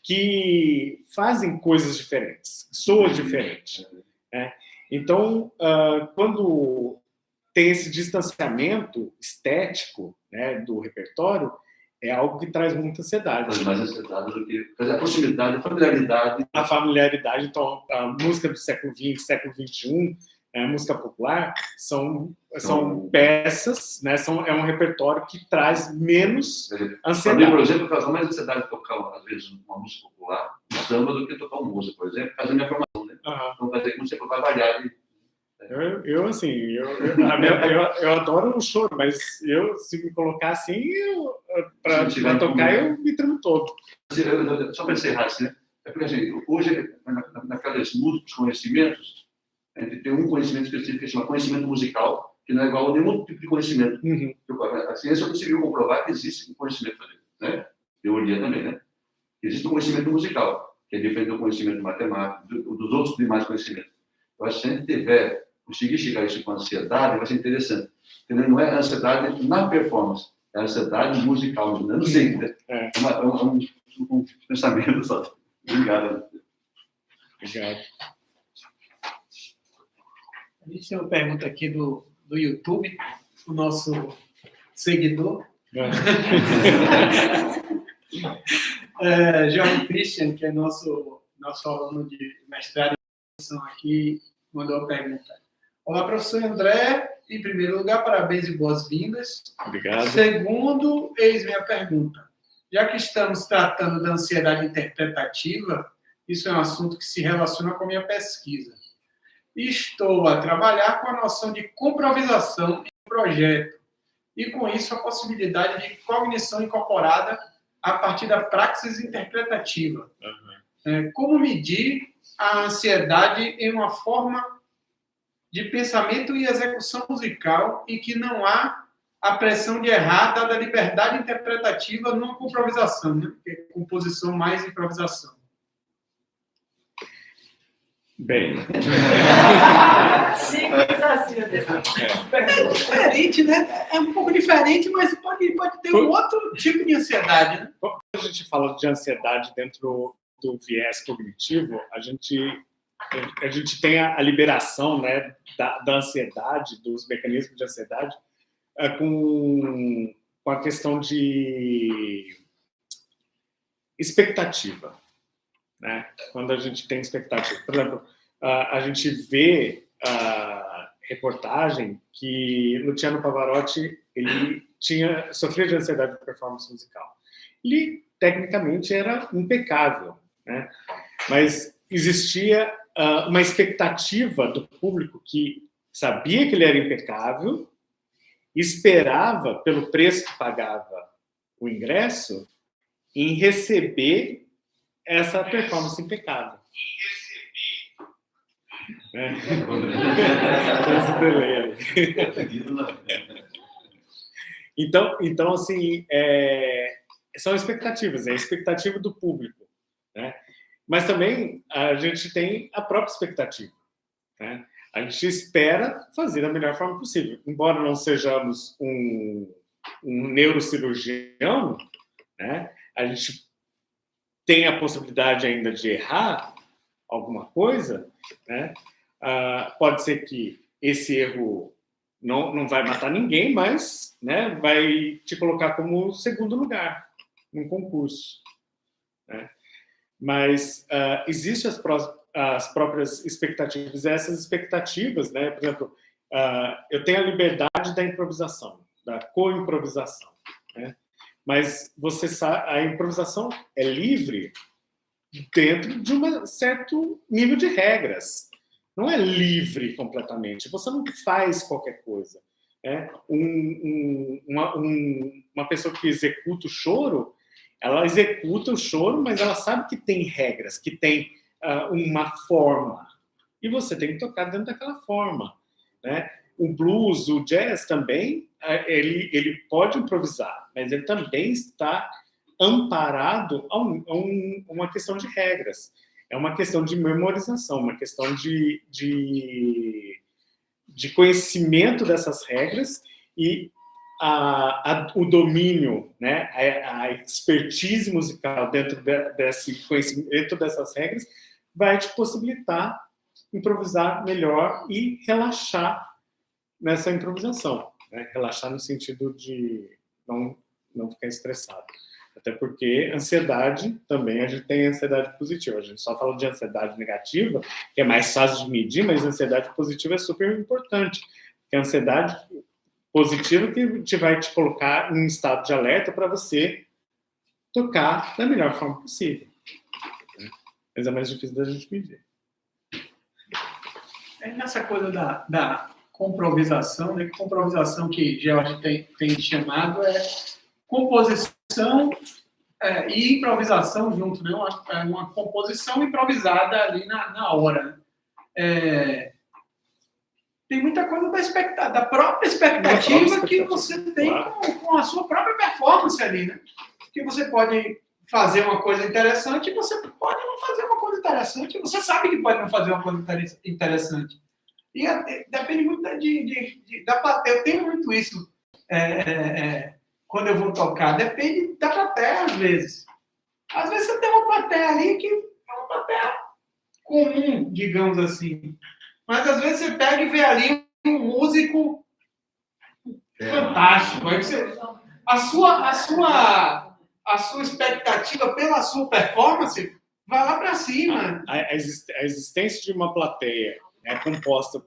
que fazem coisas diferentes, soam diferentes. Né? Então, quando tem esse distanciamento estético, né, do repertório, é algo que traz muita ansiedade. Traz mais ansiedade do que a proximidade, a familiaridade. A familiaridade, então, a música do século XX, século XXI, a música popular, são peças, né, é um repertório que traz menos ansiedade. Para mim, por exemplo, causa mais ansiedade de tocar, às vezes, uma música popular, um samba, do que tocar uma música, por exemplo, por causa da minha formação. Né? Então, vai ter que você vai variar. Eu adoro o choro, mas se me colocar assim, para tocar, eu me tremo todo. Só para encerrar, assim, né? É porque, assim, hoje, naqueles múltiplos conhecimentos, a gente tem um conhecimento específico que se chama conhecimento musical, que não é igual a nenhum tipo de conhecimento. A ciência conseguiu comprovar que existe um conhecimento, né? Teoria também, né? Existe um conhecimento musical, que é diferente do conhecimento matemático, dos outros demais conhecimentos. Eu acho que se a gente conseguir chegar a isso com ansiedade, vai ser interessante. Entendeu? Não é ansiedade na performance, é ansiedade musical. Eu não sei, né? É um pensamento só. Obrigado. Obrigado. A gente tem uma pergunta aqui do YouTube, o nosso seguidor. Jorge Christian, que é nosso aluno de mestrado em educação aqui, mandou a pergunta. Olá, professor André. Em primeiro lugar, parabéns e boas-vindas. Obrigado. Segundo, eis minha pergunta. Já que estamos tratando da ansiedade interpretativa, isso é um assunto que se relaciona com a minha pesquisa. Estou a trabalhar com a noção de comprovisação em projeto e, com isso, a possibilidade de cognição incorporada a partir da praxis interpretativa. Como medir a ansiedade em uma forma de pensamento e execução musical em que não há a pressão de errar, dada a liberdade interpretativa numa comprovisação, né? Porque composição mais improvisação. Bem. Diferente, né? É um pouco diferente, mas pode ter um outro tipo de ansiedade, né? Quando a gente fala de ansiedade dentro do viés cognitivo, a gente tem a liberação, né, da ansiedade, dos mecanismos de ansiedade, com a questão de expectativa. Né? Quando a gente tem expectativa. Por exemplo, a gente vê a reportagem que Luciano Pavarotti ele sofria de ansiedade de performance musical. Ele, tecnicamente, era impecável, né? Mas existia uma expectativa do público que sabia que ele era impecável, esperava, pelo preço que pagava o ingresso, em receber essa performance impecável. Então assim, são expectativas, é a expectativa do público, né? Mas também a gente tem a própria expectativa, né? A gente espera fazer da melhor forma possível. Embora não sejamos um neurocirurgião, né? A gente tem a possibilidade ainda de errar alguma coisa, né? Pode ser que esse erro não vai matar ninguém, mas, né, vai te colocar como segundo lugar num concurso, né? Mas existem as próprias expectativas. Essas expectativas, né? Por exemplo, eu tenho a liberdade da improvisação, da co-improvisação, né? Mas você sabe, a improvisação é livre dentro de um certo nível de regras. Não é livre completamente. Você não faz qualquer coisa. Né? Uma pessoa que executa o choro, ela executa o choro, mas ela sabe que tem regras, que tem uma forma. E você tem que tocar dentro daquela forma. Né? O blues, o jazz também, ele pode improvisar, mas ele também está amparado a uma questão de regras. É uma questão de memorização, uma questão de conhecimento dessas regras e o domínio, né, a expertise musical dentro desse conhecimento, dessas regras, vai te possibilitar improvisar melhor e relaxar nessa improvisação, né? Relaxar no sentido de não ficar estressado. Até porque ansiedade também, a gente tem ansiedade positiva. A gente só fala de ansiedade negativa, que é mais fácil de medir, mas ansiedade positiva é super importante. Porque a ansiedade positiva que vai te colocar em estado de alerta para você tocar da melhor forma possível. Mas é mais difícil da gente medir. Nessa coisa da comprovisação, né? Comprovisação que George tem chamado é composição e improvisação junto, né? Uma composição improvisada ali na hora. Tem muita coisa da própria expectativa que você tem com a sua própria performance ali, né? Que você pode fazer uma coisa interessante e você pode não fazer uma coisa interessante. Você sabe que pode não fazer uma coisa interessante. E depende muito da plateia. Eu tenho muito isso quando eu vou tocar. Depende da plateia, às vezes. Às vezes você tem uma plateia ali que é uma plateia comum, digamos assim. Mas às vezes você pega e vê ali um músico fantástico. Aí você, a sua expectativa pela sua performance vai lá para cima. A existência de uma plateia composta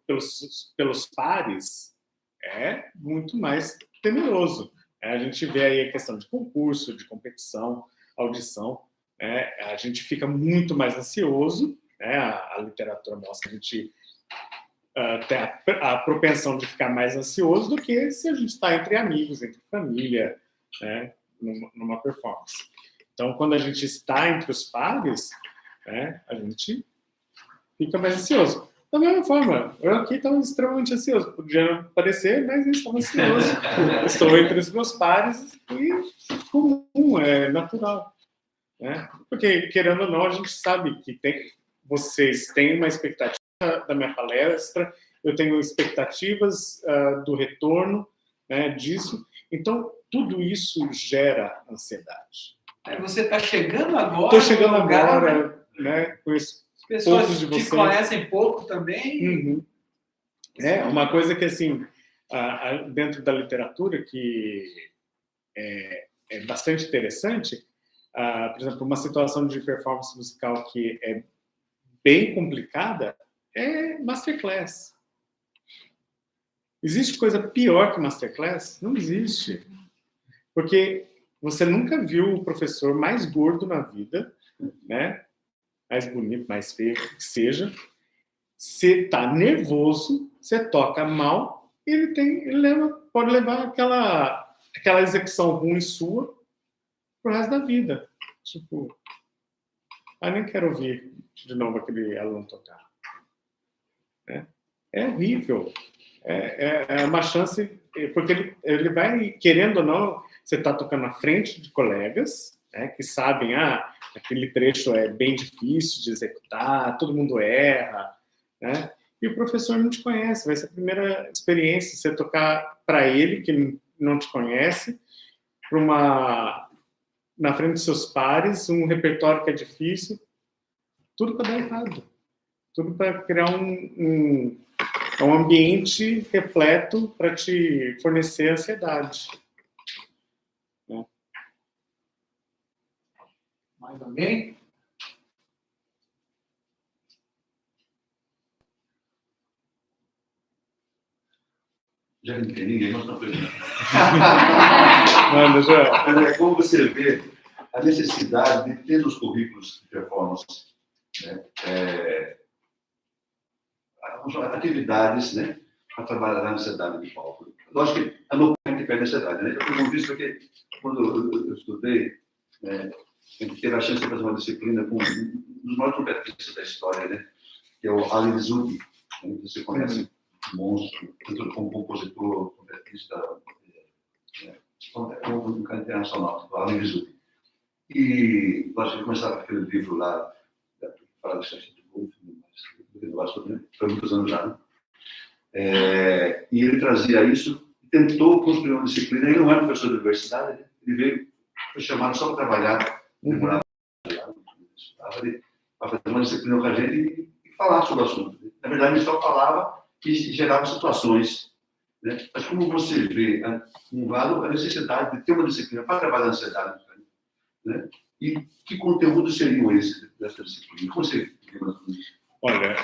pelos pares é muito mais temeroso. A gente vê aí a questão de concurso, de competição, audição. A gente fica muito mais ansioso. A literatura mostra que a gente tem a propensão de ficar mais ansioso do que se a gente está entre amigos, entre família, né, numa performance. Então, quando a gente está entre os pares, a gente fica mais ansioso. Da mesma forma, eu aqui estava extremamente ansioso. Podia não parecer, mas eu estava ansioso. Estou entre os meus pares e comum, é natural. Porque, querendo ou não, a gente sabe que vocês têm uma expectativa da minha palestra, eu tenho expectativas do retorno disso. Então, tudo isso gera ansiedade. Você está chegando agora? Estou chegando agora, né? Conheço pessoas de vocês. Te conhecem pouco também. Uhum. Uma coisa que, assim, dentro da literatura, que é bastante interessante, por exemplo, uma situação de performance musical que é bem complicada é masterclass. Existe coisa pior que masterclass? Não existe. Porque você nunca viu o professor mais gordo na vida, né? Mais bonito, mais feio, que seja. Você está nervoso, você toca mal, e ele pode levar aquela execução ruim sua pro resto da vida. Tipo, nem quero ouvir de novo aquele aluno tocar. É horrível. É uma chance, porque ele vai, querendo ou não, você está tocando na frente de colegas, que sabem, aquele trecho é bem difícil de executar, todo mundo erra, né? E o professor não te conhece, vai ser a primeira experiência, você tocar para ele, que não te conhece, na frente dos seus pares, um repertório que é difícil, tudo para dar errado. Tudo para criar um ambiente repleto para te fornecer ansiedade. Mais alguém? Já não tem ninguém, mas não foi. Manda, Joel. É como você vê a necessidade de ter nos currículos de performance, né? Atividades, né, para trabalhar a ansiedade de palco. Lógico que é no momento que perde a ansiedade, né? Eu tenho visto que quando eu estudei, eu tive a chance de fazer uma disciplina com um dos maiores trompetistas da história, né? Que é o Ali Rizuki, né? Você conhece, monstro, tanto como compositor, trompetista, um cara internacional, o Ali Rizuki. E nós começava com aquele livro lá, para a Chance de Golfe, foi muitos anos já, né? E ele trazia isso, tentou construir uma disciplina. Ele não era professor da universidade, ele veio, foi chamado só para trabalhar, para fazer uma disciplina com a gente e falar sobre o assunto. Na verdade, ele só falava e gerava situações. Né? Mas como você vê, um lado, a necessidade de ter uma disciplina para trabalhar a ansiedade, né? E que conteúdo seriam esses dessa disciplina? Como você lembra tudo isso? Olha,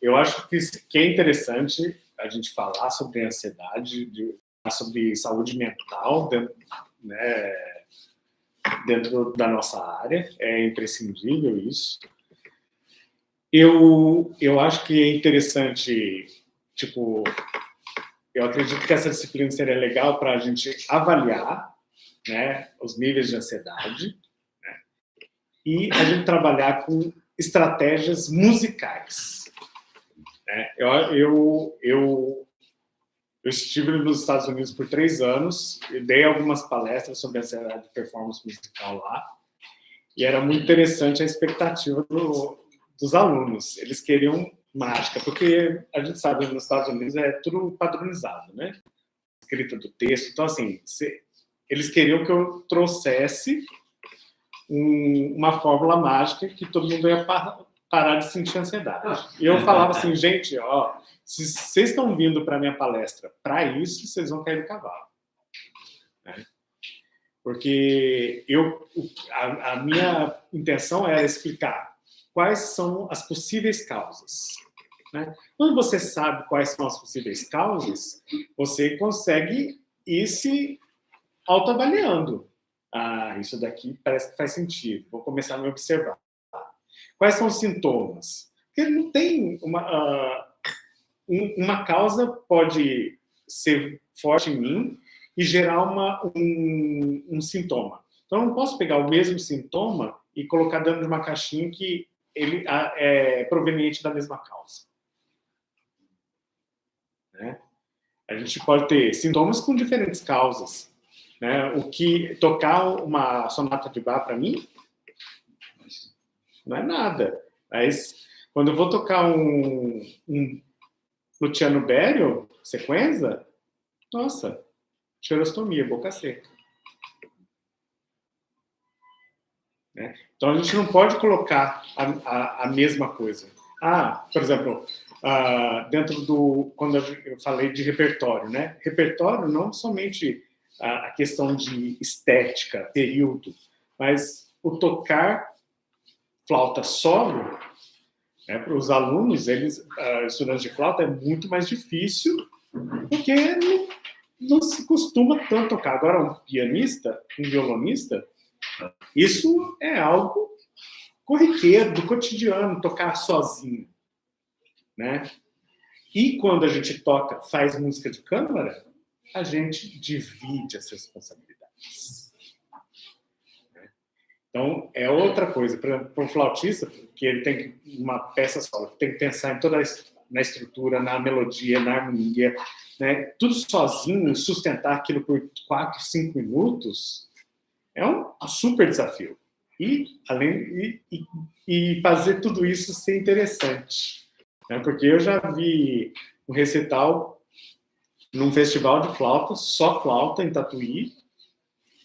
eu acho que é interessante a gente falar sobre ansiedade, sobre saúde mental dentro da nossa área. É imprescindível isso. Eu acho que é interessante, tipo, eu acredito que essa disciplina seria legal para a gente avaliar, né, os níveis de ansiedade, né, e a gente trabalhar com estratégias musicais. Né? Eu estive nos Estados Unidos por 3 anos, e dei algumas palestras sobre ansiedade e performance musical lá, e era muito interessante a expectativa dos alunos. Eles queriam mágica, porque a gente sabe que nos Estados Unidos é tudo padronizado, né? Escrita do texto. Então, assim, eles queriam que eu trouxesse uma fórmula mágica que todo mundo ia parar de sentir ansiedade. E eu falava assim, gente, ó, se vocês estão vindo para a minha palestra para isso, vocês vão cair do cavalo. Né? Porque a minha intenção era explicar quais são as possíveis causas. Né? Quando você sabe quais são as possíveis causas, você consegue ir se autoavaliando. Ah, isso daqui parece que faz sentido. Vou começar a me observar. Quais são os sintomas? Porque não tem uma causa pode ser forte em mim e gerar um sintoma. Então, eu não posso pegar o mesmo sintoma e colocar dentro de uma caixinha que ele é proveniente da mesma causa. Né? A gente pode ter sintomas com diferentes causas. Né? O que tocar uma sonata de Bach para mim não é nada. Mas quando eu vou tocar um Luciano Berio, sequência, nossa, xerostomia, boca seca. Né? Então a gente não pode colocar a mesma coisa. Por exemplo, quando eu falei de repertório, né? Repertório não somente a questão de estética, período, mas o tocar flauta solo, né, para os alunos, estudantes de flauta, é muito mais difícil, porque não se costuma tanto tocar. Agora, um pianista, um violonista, isso é algo corriqueiro, do cotidiano, tocar sozinho. Né? E quando a gente faz música de câmara, a gente divide as responsabilidades. Então, é outra coisa. Para o flautista, que ele tem uma peça só, tem que pensar em na estrutura, na melodia, na harmonia, né? Tudo sozinho, sustentar aquilo por 4, 5 minutos, é um super desafio. E fazer tudo isso ser interessante. Né? Porque eu já vi um recital num festival de flauta, só flauta, em Tatuí,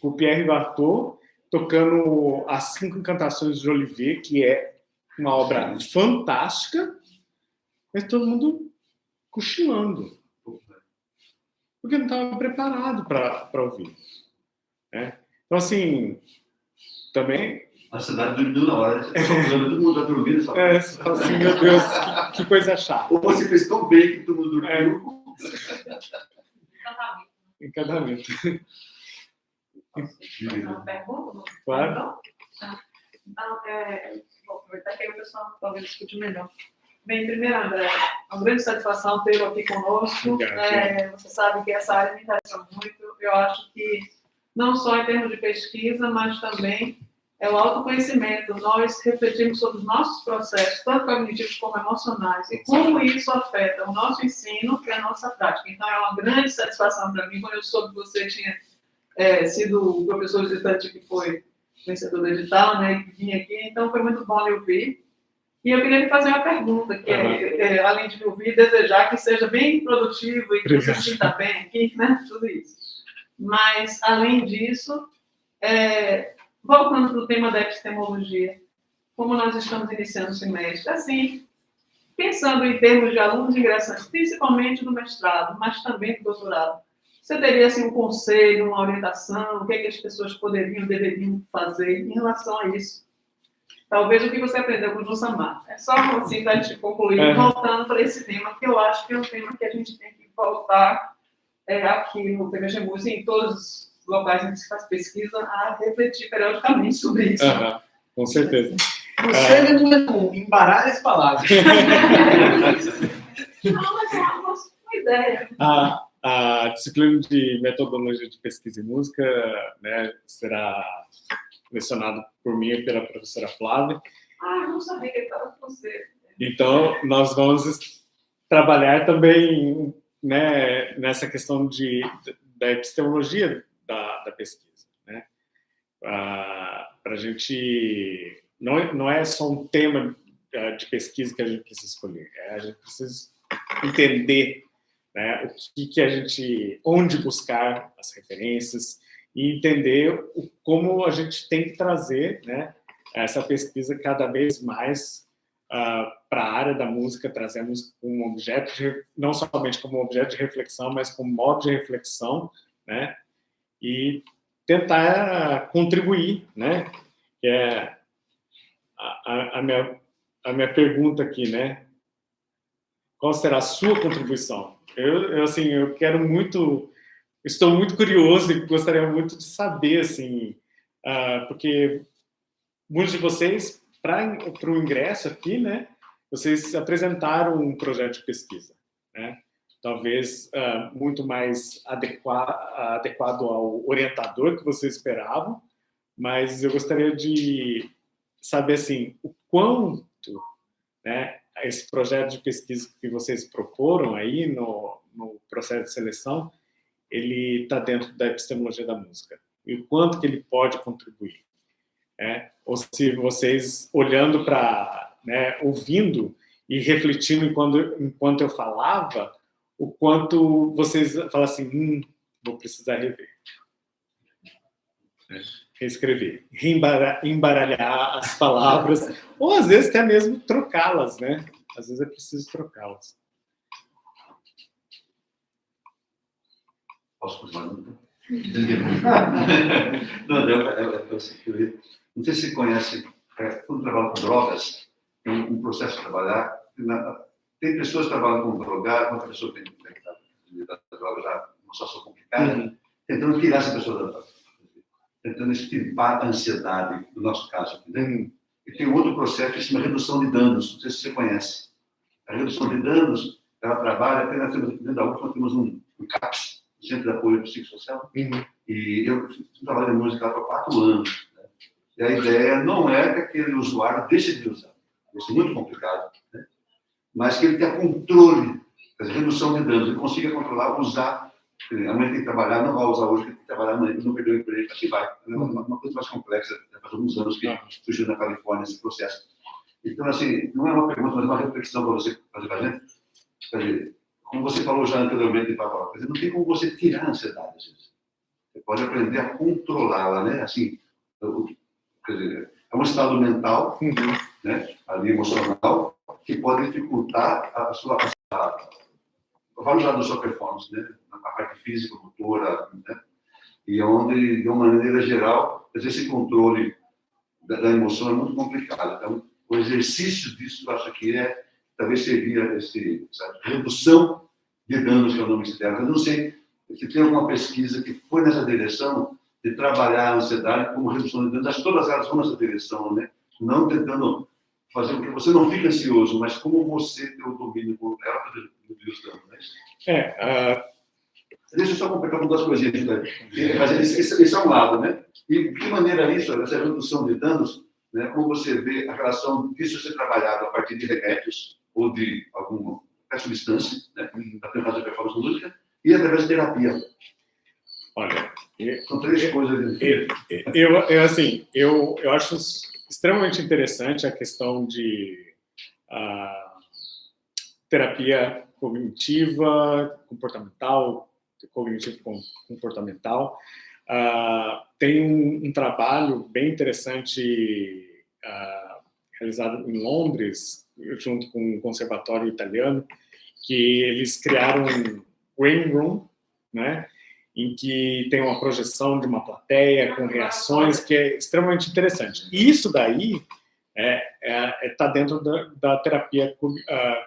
com o Pierre Vartot, tocando as 5 Cantações de Olivier, que é uma obra fantástica, mas todo mundo cochilando. Porque não estava preparado para ouvir. Né? Então, assim, também... A cidade dormiu na hora, todo mundo está dormindo. Assim, meu Deus, que coisa chata. Ou você fez tão bem que todo mundo dormiu. Encantamento. Uma pergunta? Claro. Então, vou aproveitar que aí o pessoal talvez discute melhor. Bem, primeiro, André, é uma grande satisfação tê-lo aqui conosco. Você sabe que essa área me interessa muito. Eu acho que, não só em termos de pesquisa, mas também é o autoconhecimento. Nós refletimos sobre os nossos processos, tanto cognitivos como emocionais, e como isso afeta o nosso ensino e a nossa prática. Então, é uma grande satisfação para mim, quando eu soube que você tinha sido o professor visitante que foi vencedor do edital, né, e vinha aqui, então foi muito bom lhe ouvir. E eu queria lhe fazer uma pergunta, que além de me ouvir, desejar que seja bem produtivo e que você se sinta bem aqui, né? Tudo isso. Mas, além disso, voltando para o tema da epistemologia, como nós estamos iniciando o semestre, assim, pensando em termos de alunos ingressantes, principalmente do mestrado, mas também do doutorado, você teria assim, um conselho, uma orientação, o que, as pessoas deveriam fazer em relação a isso? Talvez o que você aprendeu com o João Samar. É só assim para a gente concluir, voltando para esse tema, que eu acho que é um tema que a gente tem que voltar aqui no PBG Música e em todos os locais em que se faz pesquisa a refletir periodicamente sobre isso. Com certeza. Conselho número 1, embaralhe as palavras. Não, mas é uma ideia. A disciplina de metodologia de pesquisa em música, né, será lecionado por mim e pela professora Flávia. Eu não sabia que estava com você. Então, nós vamos trabalhar também, né, nessa questão da epistemologia da pesquisa, né? Para a gente... Não é só um tema de pesquisa que a gente precisa escolher, a gente precisa entender, né, onde buscar as referências, e entender como a gente tem que trazer, né, essa pesquisa cada vez mais para a área da música, trazemos um objeto, não somente como objeto de reflexão, mas como modo de reflexão, né, e tentar contribuir, né, que é a minha pergunta aqui, né, qual será a sua contribuição? Eu quero muito... Estou muito curioso e gostaria muito de saber, assim, porque muitos de vocês, para o ingresso aqui, né, vocês apresentaram um projeto de pesquisa, né? Talvez muito mais adequado ao orientador que vocês esperavam, mas eu gostaria de saber, assim, o quanto, né, esse projeto de pesquisa que vocês proporam aí no processo de seleção, ele está dentro da epistemologia da música. E o quanto que ele pode contribuir. Ou se vocês, olhando para... né, ouvindo e refletindo enquanto eu falava, o quanto vocês falam assim, vou precisar rever. Reescrever. Embaralhar as palavras. Ou, às vezes, até mesmo trocá-las, né? Às vezes é preciso trocá-las. Posso continuar? Não sei se você conhece, quando trabalha com drogas, tem um processo de trabalhar. Tem pessoas que trabalham com drogado, uma pessoa tem droga já uma situação complicada, tentando tirar essa pessoa da droga, tentando extirpar a ansiedade, no nosso caso. E tem outro processo que se chama redução de danos, não sei se você conhece. A redução de danos, ela trabalha, dentro da última temos um CAPS, Centro de Apoio Psicossocial, e eu trabalho em música há 4 anos. Né? E a ideia não é que aquele usuário deixe de usar, isso é muito complicado, né? Mas que ele tenha controle, quer dizer, redução de danos, ele consiga controlar, usar. Amanhã tem que trabalhar, não vai usar hoje, tem que trabalhar amanhã, não perdeu o emprego, assim vai. É uma coisa mais complexa, faz alguns anos que surgiu na Califórnia esse processo. Então, assim, não é uma pergunta, mas uma reflexão para você fazer para a gente. Quer dizer, como você falou já anteriormente, Pavão, quer dizer, não tem como você tirar a ansiedade, às vezes. Você pode aprender a controlá-la, né? Assim, quer dizer, é um estado mental, né? Ali emocional, que pode dificultar vários lados da sua performance, né? Na parte física, motora, né? E onde, de uma maneira geral, quer dizer, esse controle da emoção é muito complicado. Então, o exercício disso, eu acho que talvez seria essa redução de danos, que é o nome externo. Eu não sei se tem alguma pesquisa que foi nessa direção de trabalhar a ansiedade como redução de danos. Acho que todas elas vão nessa direção, né? Não tentando fazer com que você não fique ansioso, mas como você tem o domínio contra ela para reduzir os danos, né? Deixa eu só completar com 2 coisinhas. Né? Esse é um lado, né? E de que maneira isso, essa redução de danos, né? Como você vê a relação disso ser trabalhado a partir de remédios ou de alguma substância, né? Para tentar fazer performance música, e através de terapia. Olha, são 3 coisas. Eu acho extremamente interessante a questão de terapia cognitiva, comportamental, cognitivo-comportamental. Tem um trabalho bem interessante realizado em Londres, junto com um conservatório italiano, que eles criaram um brain room, né, em que tem uma projeção de uma plateia com reações, que é extremamente interessante. E isso daí está dentro da terapia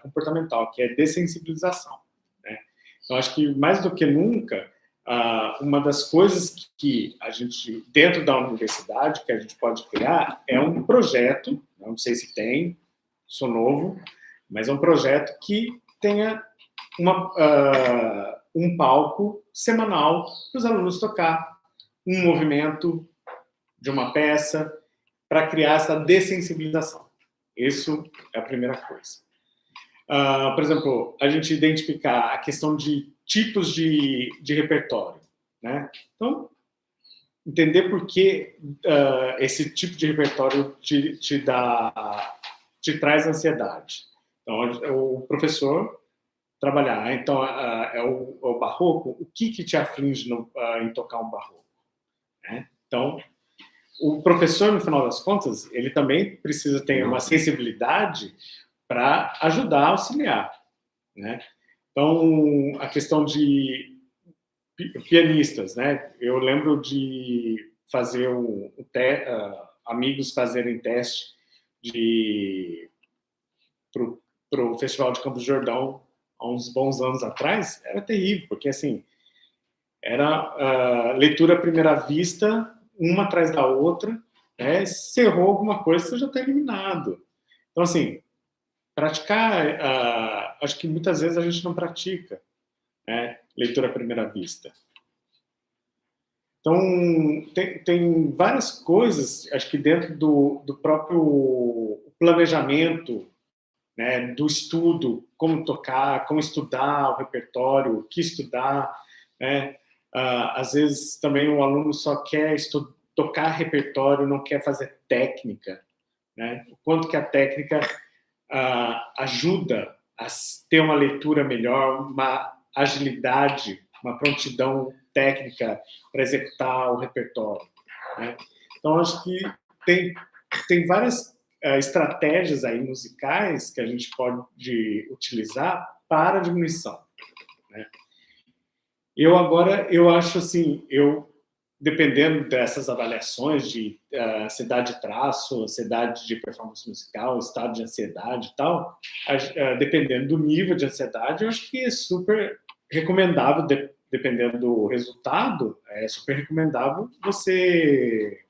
comportamental, que é dessensibilização, né? Então, acho que mais do que nunca, uma das coisas que a gente, dentro da universidade, que a gente pode criar é um projeto, não sei se tem, sou novo, mas é um projeto que tenha um palco semanal para os alunos tocar, um movimento de uma peça, para criar essa dessensibilização. Isso é a primeira coisa. Por exemplo, a gente identificar a questão de tipos de repertório, né? Então, entender por que esse tipo de repertório te traz ansiedade. Então, o professor trabalhar, então, é o barroco, o que te aflige em tocar um barroco, né? Então, o professor, no final das contas, ele também precisa ter uma sensibilidade para ajudar a auxiliar, né? Então, a questão de pianistas, né? Eu lembro de fazer amigos fazerem teste para o Festival de Campos do Jordão há uns bons anos atrás. Era terrível, porque assim era leitura à primeira vista, uma atrás da outra, né? Se errou alguma coisa, você já está eliminado. Então, assim, praticar, acho que muitas vezes a gente não pratica, né? Leitura à primeira vista. Então, tem várias coisas, acho que dentro do próprio planejamento, né, do estudo, como tocar, como estudar o repertório, o que estudar, né? Às vezes também o aluno só quer tocar repertório, não quer fazer técnica, né? O quanto que a técnica ajuda a ter uma leitura melhor, uma agilidade, uma prontidão técnica para executar o repertório, né? Então, acho que tem várias estratégias aí musicais que a gente pode utilizar para a diminuição, né? Eu acho assim, dependendo dessas avaliações de ansiedade de traço, ansiedade de performance musical, estado de ansiedade e tal, dependendo do nível de ansiedade, eu acho que é super recomendável, dependendo do resultado, é super recomendável você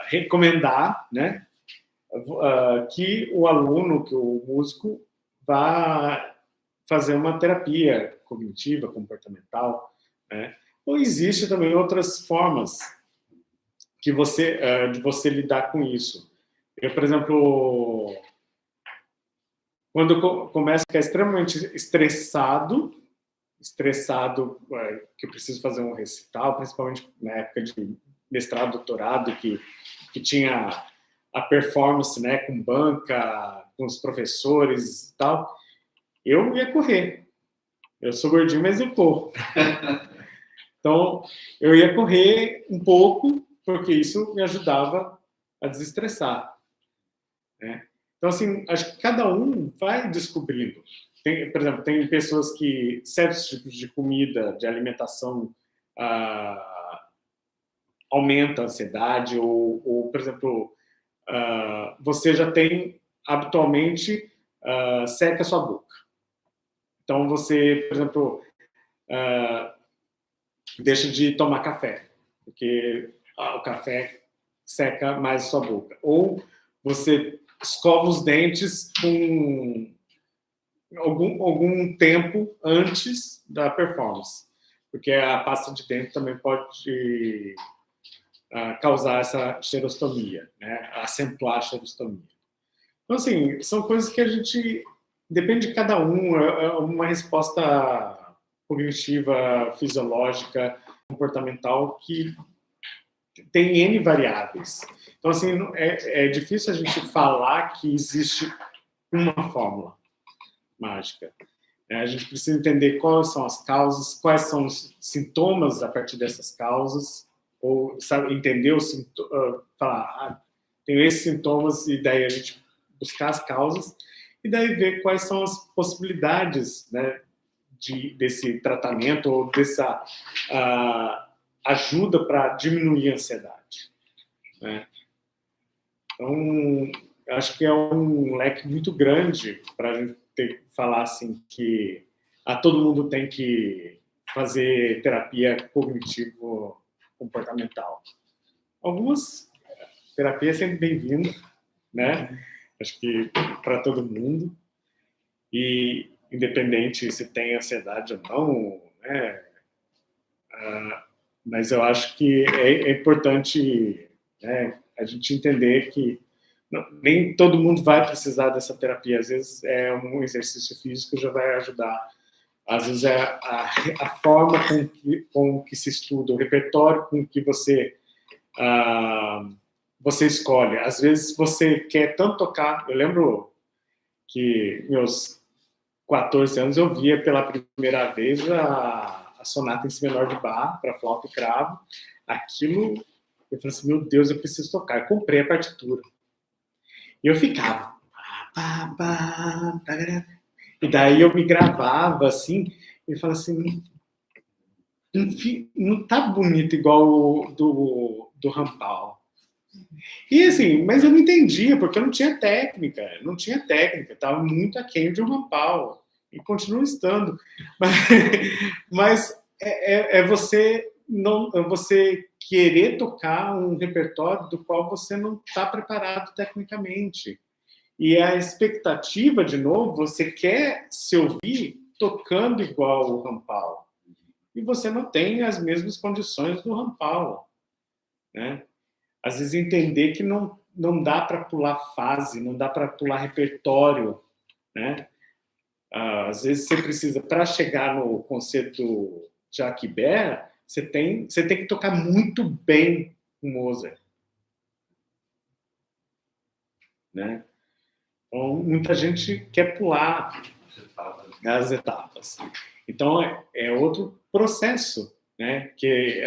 recomendar, né, que o aluno, que o músico vá fazer uma terapia cognitiva, comportamental, né? Ou existe também outras formas de você lidar com isso. Eu, por exemplo, quando eu começo a ficar extremamente estressado, que eu preciso fazer um recital, principalmente na época de mestrado, doutorado, que tinha a performance, né, com banca, com os professores e tal, eu ia correr. Eu sou gordinho, mas eu corro. Então, eu ia correr um pouco, porque isso me ajudava a desestressar, né? Então, assim, acho que cada um vai descobrindo. Por exemplo, tem pessoas que certos tipos de comida, de alimentação, aumenta a ansiedade, ou por exemplo, você já tem, habitualmente, seca a sua boca. Então, você, por exemplo, deixa de tomar café, porque o café seca mais a sua boca. Ou você escova os dentes com algum tempo antes da performance, porque a pasta de dente também pode causar essa xerostomia, né? Acentuar a xerostomia. Então, assim, são coisas que a gente... Depende de cada um, é uma resposta cognitiva, fisiológica, comportamental que tem N variáveis. Então, assim, é difícil a gente falar que existe uma fórmula mágica. A gente precisa entender quais são as causas, quais são os sintomas a partir dessas causas, ou sabe, entender os sintomas, falar, tenho esses sintomas, e daí a gente buscar as causas, e daí ver quais são as possibilidades, né, desse tratamento ou dessa ajuda para diminuir a ansiedade, né? Então, acho que é um leque muito grande para a gente falar assim que todo mundo tem que fazer terapia cognitivo-comportamental. Algumas terapias sempre bem-vindas, né? Acho que para todo mundo, e independente se tem ansiedade ou não, né? Mas eu acho que é importante, né, a gente entender que nem todo mundo vai precisar dessa terapia. Às vezes um exercício físico já vai ajudar. Às vezes é a forma com que se estuda, o repertório com que você escolhe. Às vezes você quer tanto tocar. Eu lembro que meus 14 anos eu via pela primeira vez a sonata em si menor de Bach para flauta e cravo. Aquilo, eu falei assim, meu Deus, eu preciso tocar. Eu comprei a partitura. E eu ficava. E daí eu me gravava assim, e falava assim, não tá bonito igual o do Rampal. E assim, mas eu não entendia, porque eu não tinha técnica, estava muito aquém de um Rampal, e continuo estando. Mas você querer tocar um repertório do qual você não está preparado tecnicamente. E a expectativa, de novo, você quer se ouvir tocando igual o Rampal. E você não tem as mesmas condições do Rampal, né? Às vezes entender que não dá para pular fase, não dá para pular repertório, né? Às vezes você precisa, para chegar no concerto Jacques Ibert, você tem que tocar muito bem com Mozart, né? Então, muita gente quer pular as etapas. Então, é outro processo, né? Que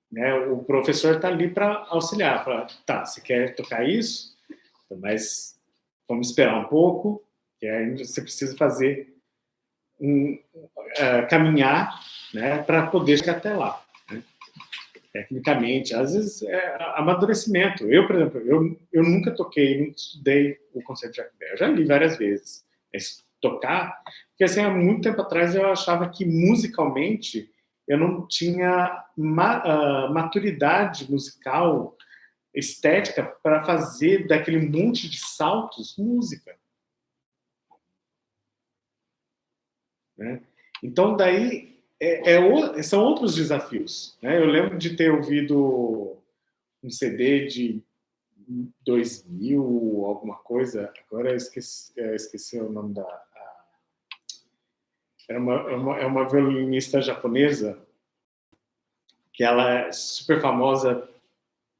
né, o professor está ali para auxiliar. Fala, tá, você quer tocar isso? Mas vamos esperar um pouco, que aí você precisa fazer caminhar, né, para poder chegar até lá. Né? Tecnicamente, às vezes amadurecimento. Eu, por exemplo, eu nunca toquei, nunca estudei o concerto de Jacques Ibert. Eu já li várias vezes. Mas tocar, porque assim, há muito tempo atrás eu achava que musicalmente eu não tinha maturidade musical, estética, para fazer daquele monte de saltos música. Né? Então, daí, são outros desafios. Né? Eu lembro de ter ouvido um CD de 2000, alguma coisa, agora eu esqueci o nome da... É uma violinista japonesa que ela é super famosa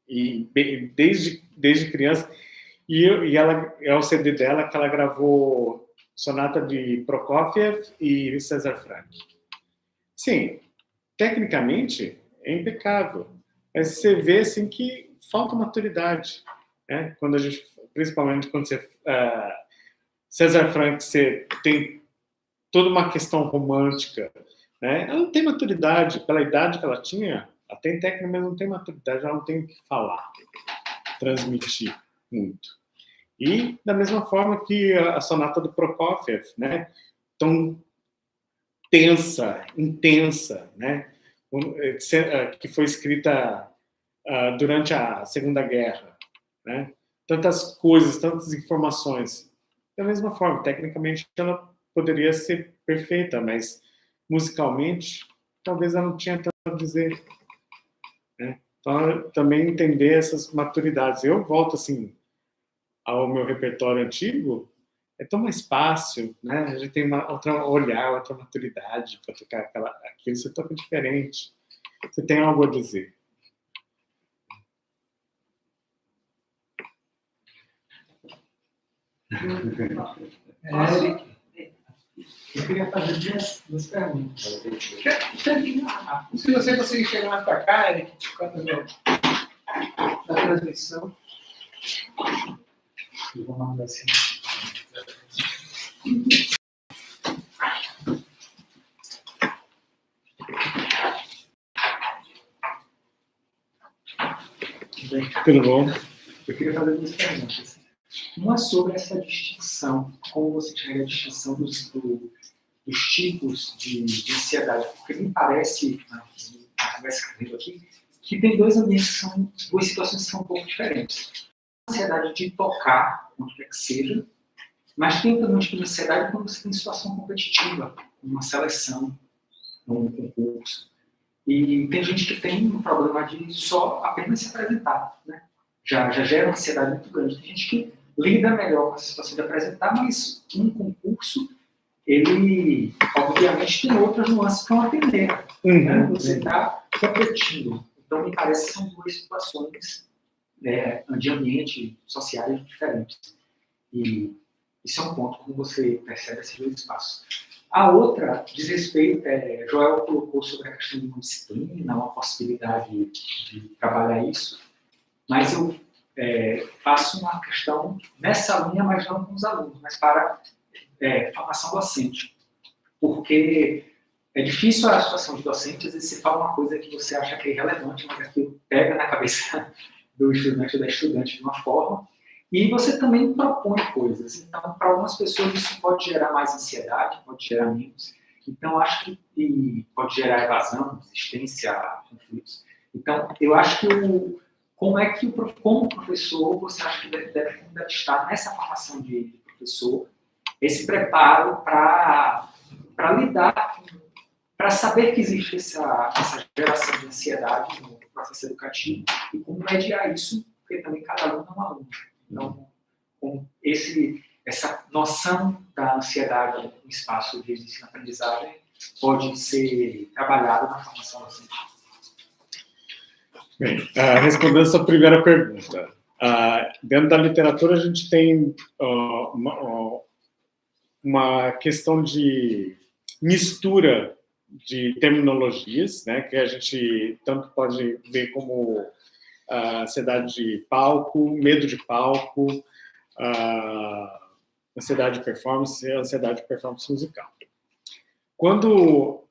e desde criança, e ela é o CD dela que ela gravou sonata de Prokofiev e César Franck. Sim, tecnicamente é impecável, mas você vê assim que falta maturidade, né? Principalmente quando você César Franck, você tem toda uma questão romântica, né? Ela não tem maturidade, pela idade que ela tinha, ela tem técnica, mas não tem maturidade, ela não tem o que falar, transmitir muito. E da mesma forma que a sonata do Prokofiev, né? Tão tensa, intensa, né? Que foi escrita durante a Segunda Guerra, né? Tantas coisas, tantas informações. Da mesma forma, tecnicamente, ela poderia ser perfeita, mas musicalmente, talvez ela não tinha tanto a dizer. Né? Então, também entender essas maturidades. Eu volto, assim, ao meu repertório antigo, é tão mais fácil, né? A gente tem outro olhar, outra maturidade para tocar aquilo, você toca diferente. Você tem algo a dizer, Eric. Eu queria fazer duas perguntas. Se você conseguir chegar mais para cá, Eric, por causa da transmissão. Eu vou mandar assim. Tudo bom? Eu queria fazer duas perguntas. Uma sobre essa distinção, como você chega à distinção dos tipos de ansiedade, porque me parece, na conversa que eu aqui, que tem dois ambientes que são, duas situações que são um pouco diferentes. A ansiedade de tocar, onde quer que seja, mas tem também um tipo de ansiedade quando você tem situação competitiva, uma seleção, um concurso. E tem gente que tem um problema de só apenas se apresentar, né? Já gera uma ansiedade muito grande. Tem gente que lida melhor com essa situação de apresentar, mas um concurso, ele, obviamente, tem outras nuances que vão atender. Né? Você está competindo. Então, me parece que são duas situações de ambiente sociais diferentes. E isso é um ponto, como você percebe esses dois espaços. A outra diz respeito, Joel colocou sobre a questão de uma disciplina, uma possibilidade de trabalhar isso, mas eu faço uma questão nessa linha, mas não com os alunos, mas para formação docente. Porque é difícil a situação de docente, às vezes você fala uma coisa que você acha que é irrelevante, mas aquilo pega na cabeça do estudante ou da estudante de uma forma, e você também propõe coisas. Então, para algumas pessoas isso pode gerar mais ansiedade, pode gerar menos. Então, acho que pode gerar evasão, resistência, conflitos. Então, eu acho que como professor, você acha que deve estar nessa formação de professor, esse preparo para lidar, para saber que existe essa geração de ansiedade no processo educativo e como mediar isso, porque também cada aluno é um aluno. Então, com essa noção da ansiedade no espaço de ensino-aprendizagem pode ser trabalhada na formação docente. Bem, respondendo a sua primeira pergunta, dentro da literatura a gente tem uma questão de mistura de terminologias, né, que a gente tanto pode ver como ansiedade de palco, medo de palco, ansiedade de performance e ansiedade de performance musical. Quando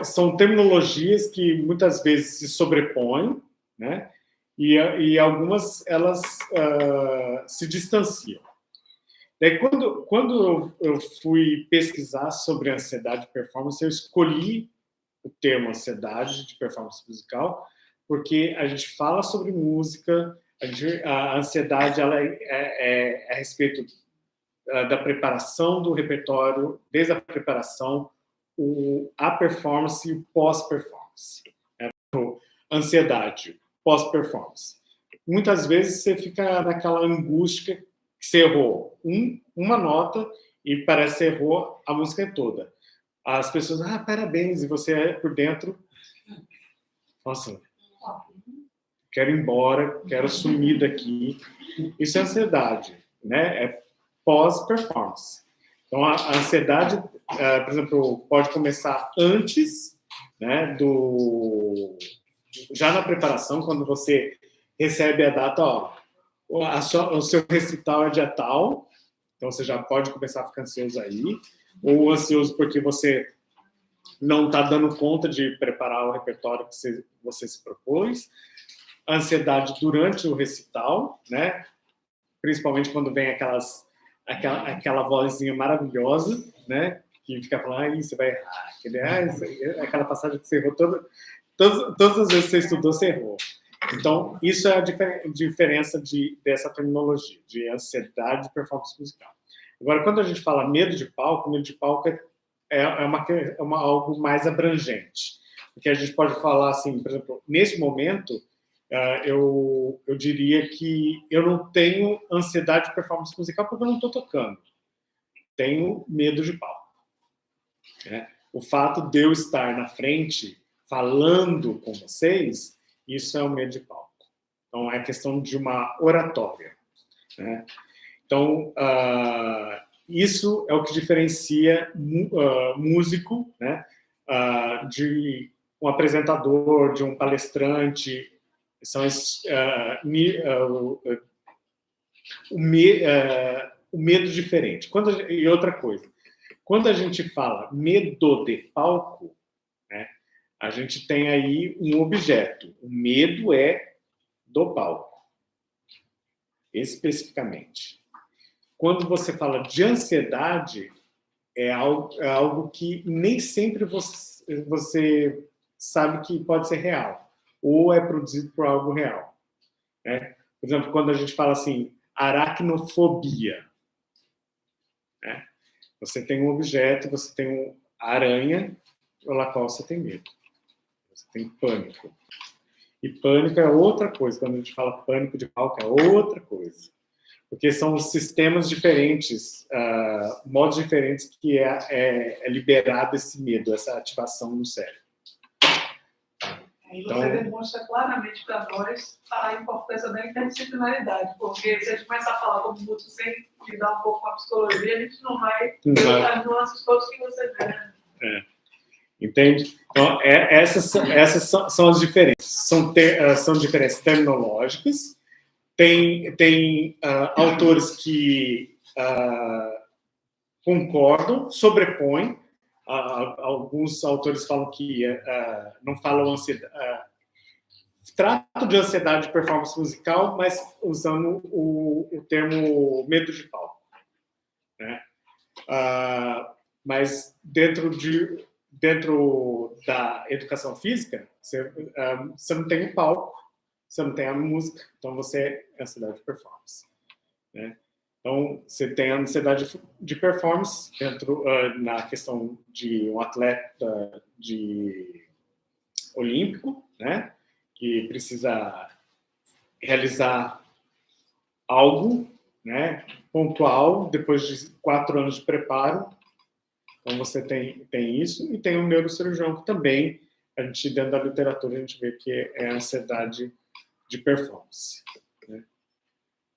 são terminologias que muitas vezes se sobrepõem, né, e algumas elas se distanciam. Daí, quando eu fui pesquisar sobre ansiedade de performance, eu escolhi o termo ansiedade de performance musical, porque a gente fala sobre música, a ansiedade ela é a respeito da preparação do repertório, desde a preparação, a performance e o pós-performance. Ansiedade, pós-performance. Muitas vezes você fica naquela angústia que você errou uma nota e parece que você errou a música toda. As pessoas, parabéns, e você por dentro, nossa, quero ir embora, quero sumir daqui. Isso é ansiedade, né? É pós-performance. Então, a ansiedade, por exemplo, pode começar antes, né, já na preparação, quando você recebe a data, o seu recital é dia tal, então você já pode começar a ficar ansioso aí, ou ansioso porque você não está dando conta de preparar o repertório que você se propôs. A ansiedade durante o recital, né? Principalmente quando vem aquela vozinha maravilhosa, né? Que fica falando, você vai errar. Aquela passagem que você errou todas as vezes que você estudou, você errou. Então, isso é a diferença dessa terminologia, de ansiedade de performance musical. Agora, quando a gente fala medo de palco é algo mais abrangente. Porque a gente pode falar assim, por exemplo, nesse momento, eu diria que eu não tenho ansiedade de performance musical porque eu não estou tocando. Tenho medo de palco. Né? O fato de eu estar na frente, falando com vocês, isso é o medo de palco. Então, é questão de uma oratória. Né? Então, isso é o que diferencia músico, né, de um apresentador, de um palestrante. São o medo diferente. E outra coisa, quando a gente fala medo de palco, né, a gente tem aí um objeto. O medo é do palco, especificamente. Quando você fala de ansiedade, é algo que nem sempre você sabe que pode ser real, ou é produzido por algo real, né? Por exemplo, quando a gente fala assim, aracnofobia, né? Você tem um objeto, você tem uma aranha, pela qual você tem medo. Você tem pânico. E pânico é outra coisa. Quando a gente fala pânico de palco, é outra coisa. Porque são sistemas diferentes, modos diferentes que é liberado esse medo, essa ativação no cérebro. E você demonstra claramente para nós a importância da interdisciplinaridade, porque se a gente começar a falar como músico sem lidar um pouco com a psicologia, a gente não vai ver as nuances todas que você vê. Né? Entende? Então, essas são as diferenças. São diferenças terminológicas. Tem autores que concordam, sobrepõem. Alguns autores falam que não falam ansiedade. Tratam de ansiedade de performance musical, mas usando o termo medo de palco, né? Mas dentro da educação física, você não tem o palco, você não tem a música, então você é ansiedade de performance, né? Então, você tem a ansiedade de performance na questão de um atleta olímpico, né, que precisa realizar algo, né, pontual, depois de 4 anos de preparo. Então, você tem isso, e tem um neurocirurgião que também, a gente, dentro da literatura, a gente vê que é a ansiedade de performance, né?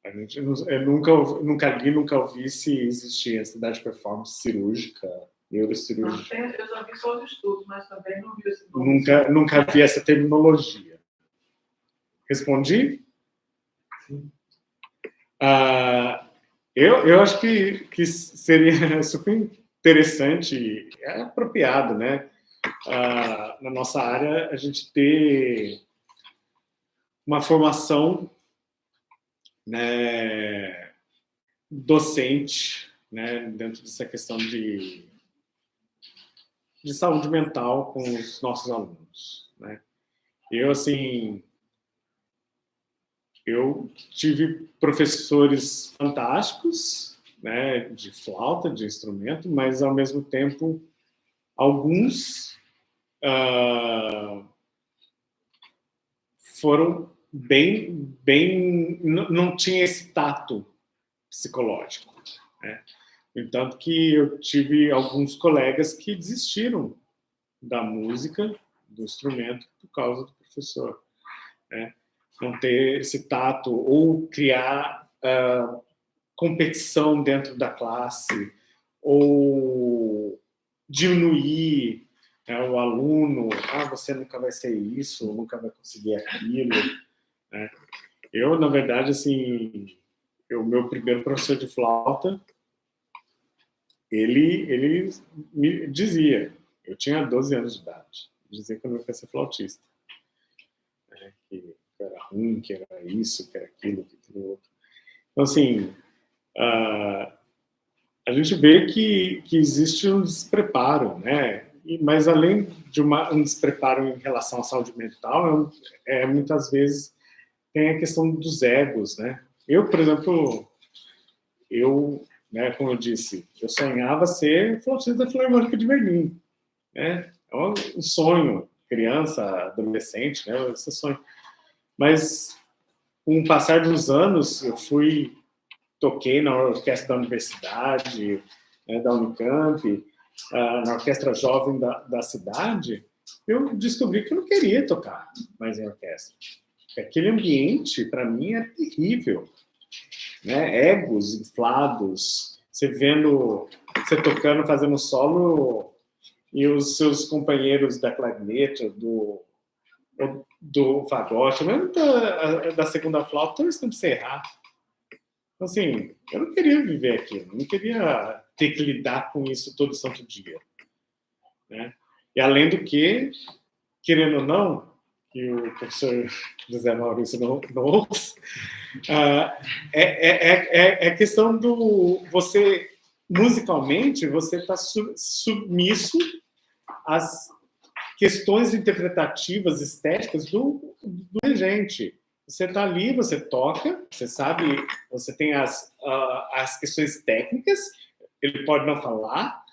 Eu nunca li, nunca ouvi se existia ansiedade de performance cirúrgica, neurocirúrgica. Eu já vi só os estudos, mas também não vi esse nome. Nunca vi essa terminologia. Respondi? Sim. Eu acho que seria super interessante, é apropriado, né? Na nossa área, a gente ter uma formação, né, docente, né, dentro dessa questão de saúde mental com os nossos alunos, né? Eu tive professores fantásticos, né, de flauta, de instrumento, mas, ao mesmo tempo, alguns foram não tinha esse tato psicológico, né? No entanto, que eu tive alguns colegas que desistiram da música, do instrumento, por causa do professor, né? Não ter esse tato, ou criar competição dentro da classe, ou diminuir, né, o aluno. Você nunca vai ser isso, nunca vai conseguir aquilo, né? Eu, na verdade, assim, o meu primeiro professor de flauta, ele me dizia, eu tinha 12 anos de idade, dizia que eu não ia ser flautista, né? Que era ruim, que era isso, que era aquilo, que aquilo outro. Então, assim, a gente vê que existe um despreparo, né? Mas, além de um despreparo em relação à saúde mental, muitas vezes tem a questão dos egos, né? Eu, por exemplo, né, como eu disse, eu sonhava ser flautista da Filarmônica de Berlim, né? É um sonho, criança, adolescente, né? Esse sonho. Mas, com o passar dos anos, eu toquei na orquestra da universidade, né, da Unicamp, na orquestra jovem da cidade. Eu descobri que eu não queria tocar mais em orquestra. Aquele ambiente, para mim, é terrível. né? Egos inflados, você você tocando, fazendo solo, e os seus companheiros da clarinete, do fagote, mesmo da segunda flauta, todos estão se errar. Então, assim, eu não queria viver aquilo, não queria ter que lidar com isso todo santo dia, né? E além do que, querendo ou não, que o professor José Maurício não ouça, é questão do você, musicalmente, você está submisso às questões interpretativas, estéticas do regente. Você está ali, você toca, você sabe, você tem as questões técnicas, ele pode não falar,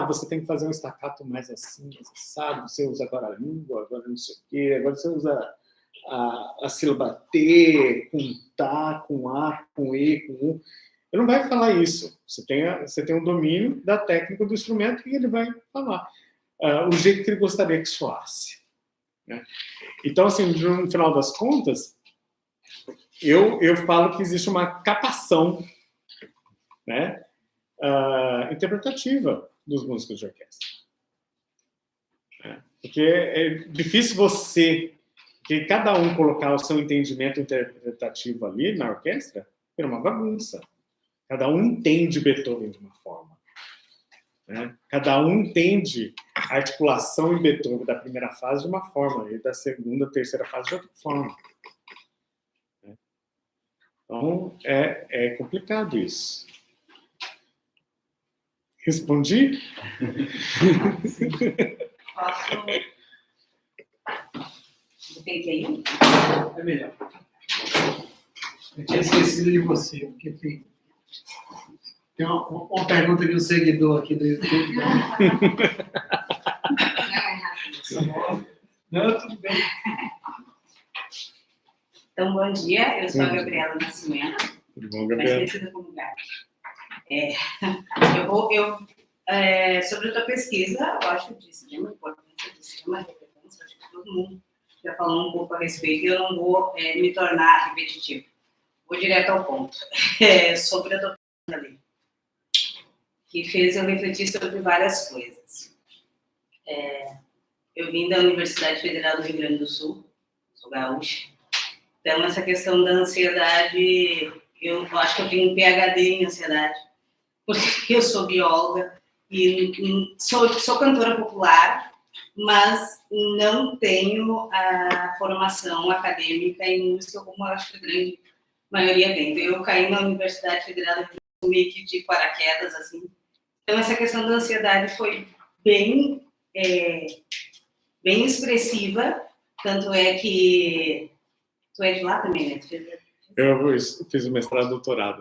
você tem que fazer um staccato mais assim, sabe? Você usa agora a língua, agora não sei o quê, agora você usa a sílaba T, com tá, com A, com E, com U. Ele não vai falar isso. Você tem um domínio da técnica do instrumento e ele vai falar o jeito que ele gostaria que soasse, né? Então, assim, no final das contas, eu falo que existe uma capação, né, interpretativa dos músicos de orquestra. Porque é difícil que cada um colocar o seu entendimento interpretativo ali na orquestra, é uma bagunça. Cada um entende Beethoven de uma forma, né? Cada um entende a articulação em Beethoven da primeira fase de uma forma e da segunda, terceira fase de outra forma. Então, é complicado isso. Respondi? Posso... Tem que ir? É melhor. Eu tinha esquecido de você, porque tem uma pergunta de um seguidor aqui do YouTube. Não, tudo bem. Então, bom dia. Eu sou a Gabriela Nascimento, Tudo bom, mais Gabriela? conhecida como Gabi. Sobre a tua pesquisa, eu acho de extrema importância, de extrema relevância, acho que todo mundo já falou um pouco a respeito, e eu não vou me tornar repetitivo. Vou direto ao ponto. Sobre a tua pesquisa ali, que fez eu refletir sobre várias coisas. Eu vim da Universidade Federal do Rio Grande do Sul, sou gaúcha. Então, essa questão da ansiedade, eu acho que eu tenho um PhD em ansiedade, porque eu sou bióloga e sou cantora popular, mas não tenho a formação acadêmica em música, como eu acho que a grande maioria tem. Então, eu caí na Universidade Federal do Rio Grande do Sul meio que de paraquedas, assim. Então, essa questão da ansiedade foi bem expressiva, tanto é que tu é de lá também, né? Eu fiz o mestrado e doutorado.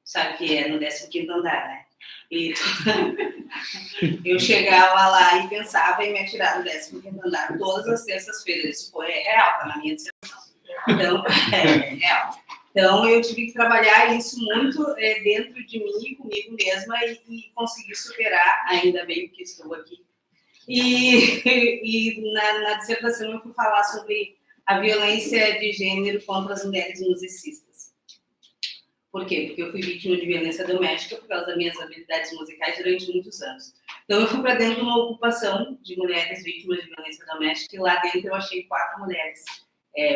Sabe que é no 15º andar, né? E eu chegava lá e pensava em me atirar no 15º andar todas as terças-feiras. Isso foi real, tá na minha dissertação. Então, real. Então, eu tive que trabalhar isso muito dentro de mim, comigo mesma, e conseguir superar, ainda bem que estou aqui. E na dissertação eu fui falar sobre a violência de gênero contra as mulheres musicistas. Por quê? Porque eu fui vítima de violência doméstica por causa das minhas habilidades musicais durante muitos anos. Então, eu fui para dentro de uma ocupação de mulheres vítimas de violência doméstica e lá dentro eu achei 4 mulheres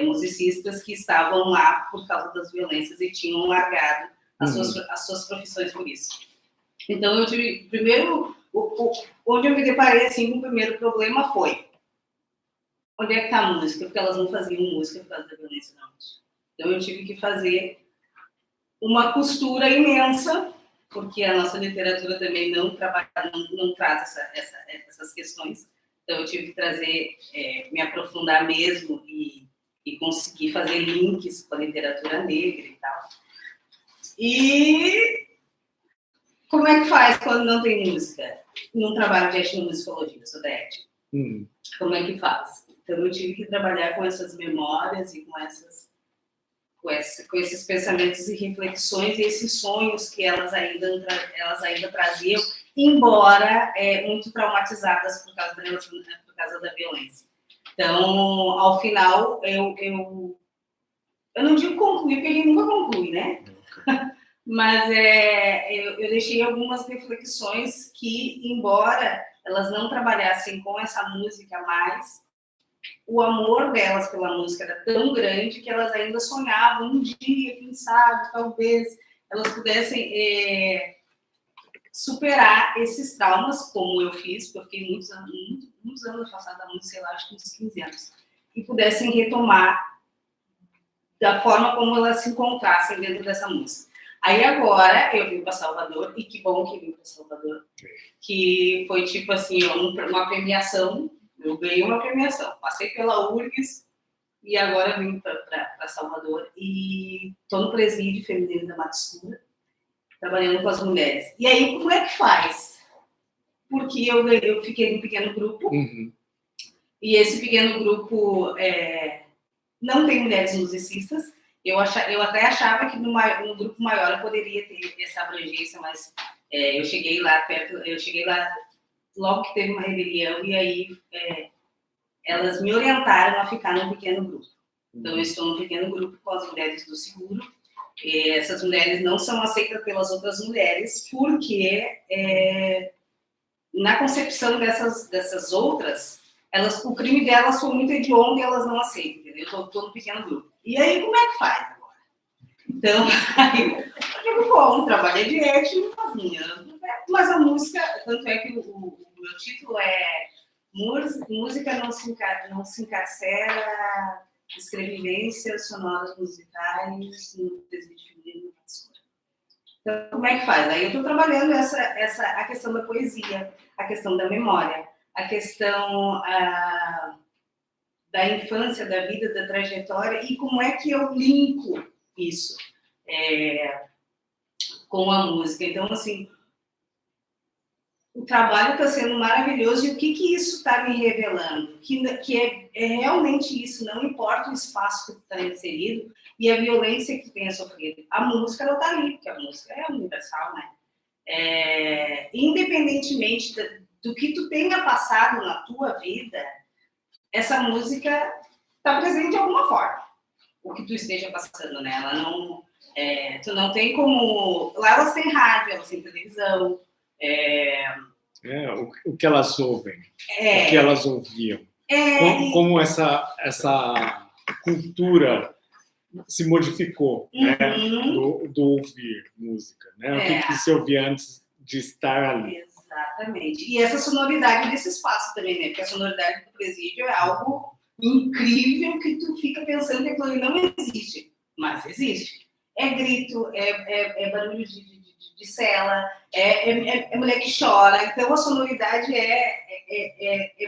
musicistas que estavam lá por causa das violências e tinham largado as suas profissões por isso. Então, eu tive, primeiro, onde eu me deparei assim, com o primeiro problema foi onde é que está a música? Porque elas não faziam música por causa da violência doméstica. Então, eu tive que fazer uma costura imensa, porque a nossa literatura também não traz essas questões. Então, eu tive que trazer, me aprofundar mesmo e conseguir fazer links com a literatura negra e tal. E como é que faz quando não tem música? Num trabalho de etnomusicologia, sou da ética. Como é que faz? Então, eu tive que trabalhar com essas memórias e com esses pensamentos e reflexões e esses sonhos que elas ainda traziam, embora muito traumatizadas por causa da violência. Então, ao final, eu eu não digo concluir, porque ele nunca conclui, né? Mas eu deixei algumas reflexões que, embora elas não trabalhassem com essa música mais, o amor delas pela música era tão grande que elas ainda sonhavam um dia, quem sabe, talvez elas pudessem superar esses traumas, como eu fiz, porque eu fiquei muitos anos afastada da música, sei lá, acho que uns 15 anos, e pudessem retomar da forma como elas se encontrassem dentro dessa música. Aí agora eu vim para Salvador, e que bom que eu vim para Salvador, que foi tipo assim, uma premiação, eu ganhei uma premiação, passei pela URGS e agora vim para Salvador e estou no presídio feminino da Mata Escura, trabalhando com as mulheres. E aí, como é que faz? Porque eu fiquei em um pequeno grupo, e esse pequeno grupo não tem mulheres musicistas. Eu até achava que num grupo maior eu poderia ter essa abrangência, mas eu cheguei lá logo que teve uma rebelião, e aí elas me orientaram a ficar num pequeno grupo. Então, eu estou num pequeno grupo com as mulheres do seguro. Essas mulheres não são aceitas pelas outras mulheres, porque na concepção dessas outras, o crime delas foi muito hediondo e elas não aceitam, entendeu? Eu estou no pequeno grupo. E aí, como é que faz agora? Então, aí, eu digo, bom, trabalho de ético, mas a música, tanto é que o meu título é Música não se encarcera, escrevivências sonoras musicais no presídio feminino. Então, como é que faz? Aí eu estou trabalhando a questão da poesia, a questão da memória, a questão da infância, da vida, da trajetória, e como é que eu linko isso com a música. Então, assim, o trabalho está sendo maravilhoso, e o que isso está me revelando? Que é realmente isso, não importa o espaço que está inserido e a violência que tu tenha sofrido. A música, ela está ali, porque a música é universal, né? Independentemente do que tu tenha passado na tua vida, essa música está presente de alguma forma, o que tu esteja passando, né? Ela não, tu não tem como... Lá elas têm rádio, elas têm televisão, o que elas ouvem, o que elas ouviam. Como essa cultura se modificou, né? do ouvir música, né? O que se ouvia antes de estar ali. Exatamente. E essa sonoridade desse espaço também, né? Porque a sonoridade do presídio é algo incrível que tu fica pensando que aquilo não existe, mas existe. É grito, é barulho de cela, é mulher que chora. Então a sonoridade é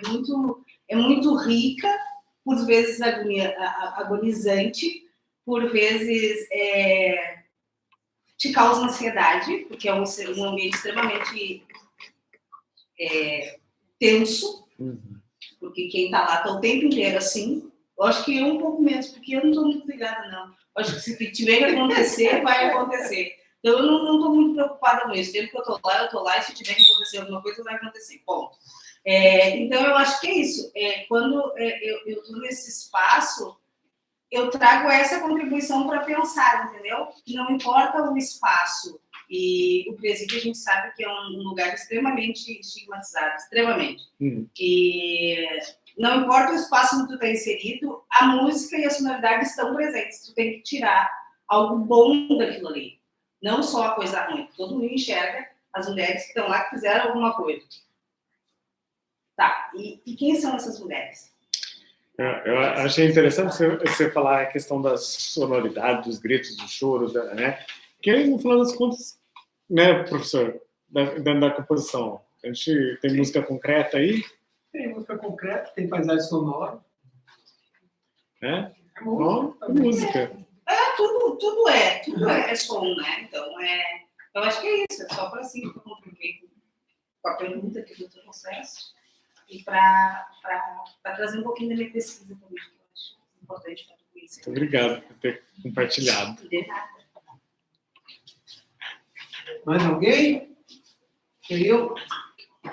muito rica, por vezes agonizante, por vezes te causa ansiedade, porque é um ambiente extremamente tenso, porque quem está lá está o tempo inteiro assim. Eu acho que eu um pouco menos, porque eu não estou muito ligada, não. Eu acho que se tiver que acontecer, vai acontecer. Então, eu não estou muito preocupada com isso. Tempo que eu estou lá, e se tiver que acontecer alguma coisa, vai acontecer. Ponto. Então, eu acho que é isso. Quando eu estou nesse espaço, eu trago essa contribuição para pensar, entendeu? Não importa o espaço. E o presídio, a gente sabe que é um lugar extremamente estigmatizado, extremamente. E não importa o espaço onde tu está inserido, a música e a sonoridade estão presentes. Tu tem que tirar algo bom daquilo ali. Não só a coisa ruim. Todo mundo enxerga as mulheres que estão lá que fizeram alguma coisa. Tá, e quem são essas mulheres? Eu achei interessante você falar a questão da sonoridade, dos gritos, do choro, né? Que aí, no final das contas, né, professor, dentro da composição, a gente tem música concreta aí? Tem música concreta, tem paisagem sonora. Né? Música. Tudo é som, né? Então, eu acho que é isso, é só para assim, contribuir com a pergunta que o doutor processo e para trazer um pouquinho da minha pesquisa também, que eu acho importante para tudo isso. Muito obrigado por ter compartilhado. De nada. Mais alguém? Eu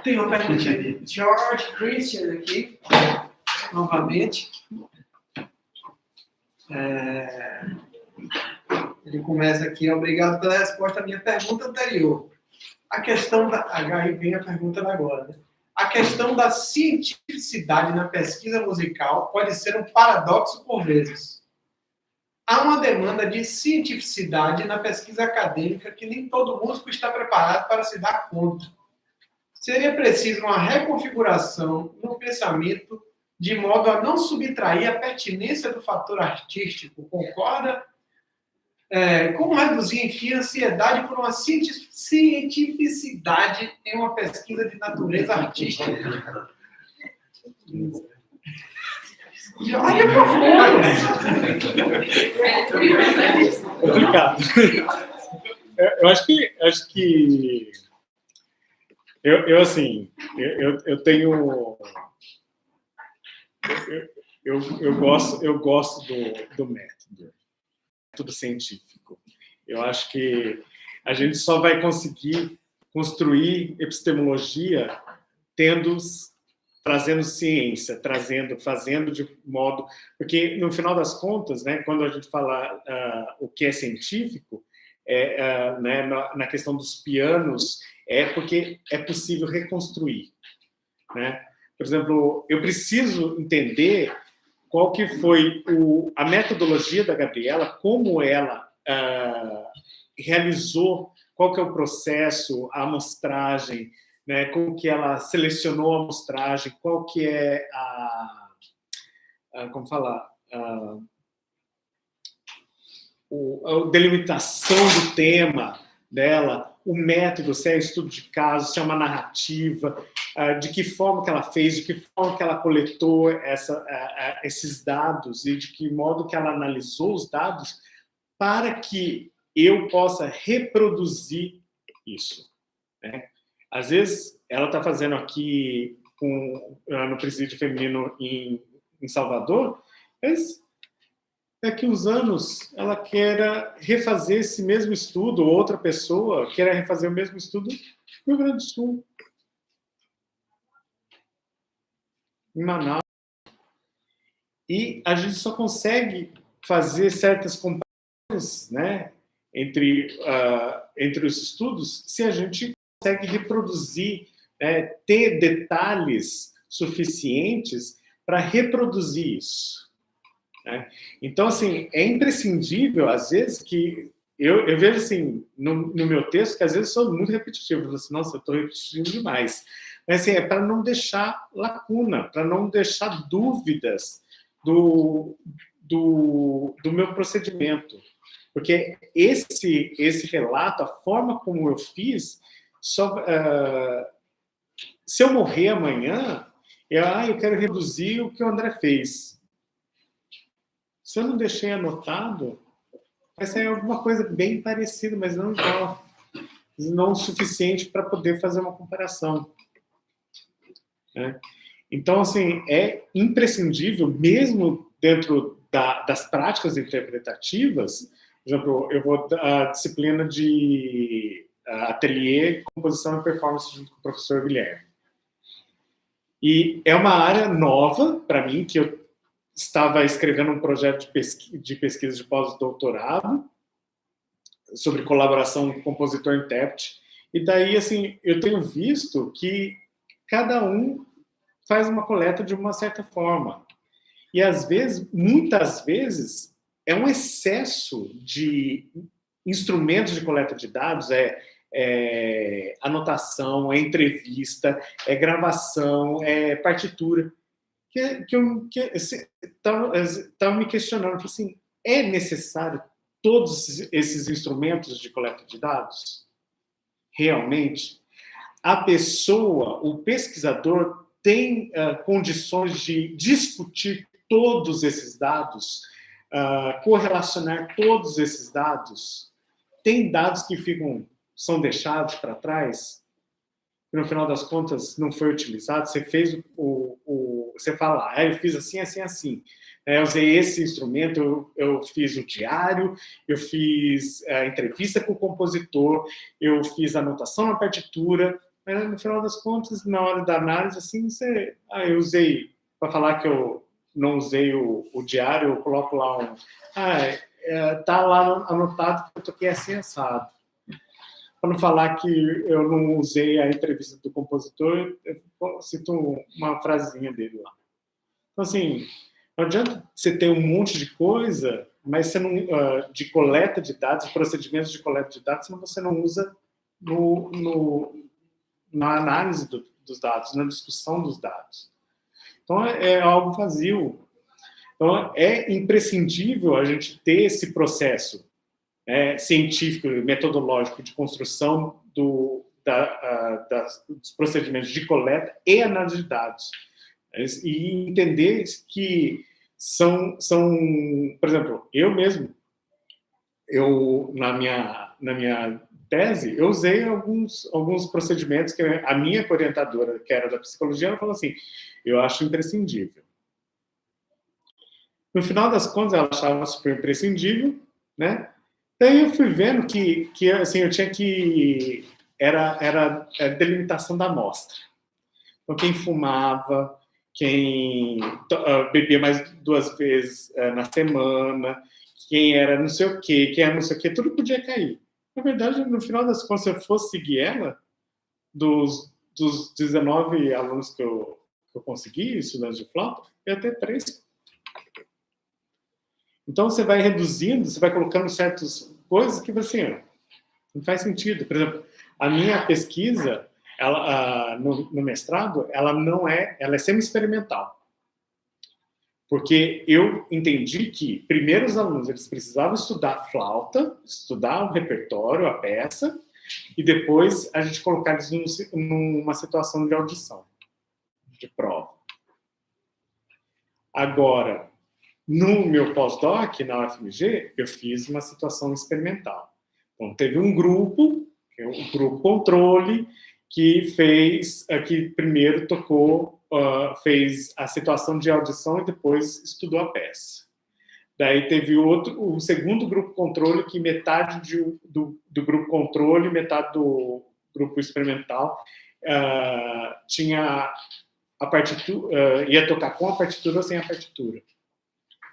tenho uma pergunta de George Christian aqui, novamente. Ele começa aqui, obrigado pela resposta à minha pergunta anterior. A questão da... Aí vem a pergunta da agora, né? A questão da cientificidade na pesquisa musical pode ser um paradoxo por vezes. Há uma demanda de cientificidade na pesquisa acadêmica que nem todo músico está preparado para se dar conta. Seria preciso uma reconfiguração no pensamento de modo a não subtrair a pertinência do fator artístico. Concorda? Como reduzir, enfim, a ansiedade por uma cientificidade em uma pesquisa de natureza artística? Olha profundo! Complicado. Eu acho que eu tenho... Eu gosto do método científico. Eu acho que a gente só vai conseguir construir epistemologia trazendo ciência, fazendo de modo... Porque, no final das contas, né, quando a gente fala o que é científico, né, na questão dos pianos, é porque é possível reconstruir. Né? Por exemplo, eu preciso entender qual que foi a metodologia da Gabriela, como ela realizou, qual que é o processo, a amostragem, né, como que ela selecionou a amostragem, qual que é a delimitação do tema dela, o método, se é estudo de caso, se é uma narrativa, de que forma que ela fez, de que forma que ela coletou esses dados e de que modo que ela analisou os dados para que eu possa reproduzir isso. Né? Às vezes, ela está fazendo aqui no Presídio Feminino em Salvador, mas daqui uns anos ela queira refazer esse mesmo estudo, ou outra pessoa queira refazer o mesmo estudo no Rio Grande do Sul, em Manaus. E a gente só consegue fazer certas comparações, né, entre os estudos se a gente consegue reproduzir, ter detalhes suficientes para reproduzir isso. Né? Então, assim, é imprescindível, às vezes, que eu vejo, assim, no meu texto, que às vezes sou muito repetitivo. Eu falo assim, nossa, eu estou repetindo demais. Mas, assim, é para não deixar lacuna, para não deixar dúvidas do meu procedimento. Porque esse relato, a forma como eu fiz, se eu morrer amanhã, eu quero reduzir o que o André fez. Se eu não deixei anotado, vai sair alguma coisa bem parecida, mas não igual. Não o suficiente para poder fazer uma comparação. Né? Então, assim, é imprescindível, mesmo dentro das práticas interpretativas. Por exemplo, eu vou dar a disciplina de ateliê, composição e performance junto com o professor Guilherme. E é uma área nova para mim, que eu estava escrevendo um projeto de pesquisa de pós-doutorado sobre colaboração compositor-intérprete. E daí, assim, eu tenho visto que cada um faz uma coleta de uma certa forma. E, às vezes, muitas vezes, é um excesso de instrumentos de coleta de dados, anotação, é entrevista, é gravação, é partitura, que estava me questionando, assim, é necessário todos esses instrumentos de coleta de dados? Realmente? A pessoa, o pesquisador, tem condições de discutir todos esses dados, correlacionar todos esses dados? Tem dados que são deixados para trás, que no final das contas não foi utilizado. Você fez você fala, eu fiz assim, assim, assim. Eu usei esse instrumento, eu fiz o diário, eu fiz a entrevista com o compositor, eu fiz a anotação na partitura, mas no final das contas, na hora da análise, assim, eu usei para falar que eu não usei o diário, eu coloco lá tá lá anotado que eu toquei assim assado. Para não falar que eu não usei a entrevista do compositor, eu cito uma frasinha dele lá. Então, assim, não adianta você ter um monte de coisa, mas você não, de coleta de dados, procedimentos de coleta de dados, senão você não usa na análise dos dados, na discussão dos dados. Então, é algo vazio. Então, é imprescindível a gente ter esse processo científico, metodológico de construção dos procedimentos de coleta e análise de dados. E entender que por exemplo, eu mesmo, na minha tese, eu usei alguns procedimentos que a minha orientadora, que era da psicologia, ela falou assim, eu acho imprescindível. No final das contas, ela achava super imprescindível, né? Daí eu fui vendo que assim, eu tinha que... Era a delimitação da amostra. Então, quem fumava, quem bebia mais 2 vezes na semana, quem era não sei o quê, tudo podia cair. Na verdade, no final das contas, se eu fosse seguir ela, dos 19 alunos que eu consegui, estudantes de flauta, eu ia ter 3. Então, você vai reduzindo, você vai colocando certas coisas que, assim, não faz sentido. Por exemplo, a minha pesquisa, no mestrado, ela é semi-experimental. Porque eu entendi que, primeiro, os alunos eles precisavam estudar a flauta, estudar o repertório, a peça, e depois a gente colocar eles numa situação de audição, de prova. Agora, no meu pós-doc, na UFMG, eu fiz uma situação experimental. Então, teve um grupo, o grupo controle, que primeiro fez a situação de audição e depois estudou a peça. Daí teve o segundo grupo controle, que metade do grupo controle, metade do grupo experimental tinha a partitura, ia tocar com a partitura ou sem a partitura.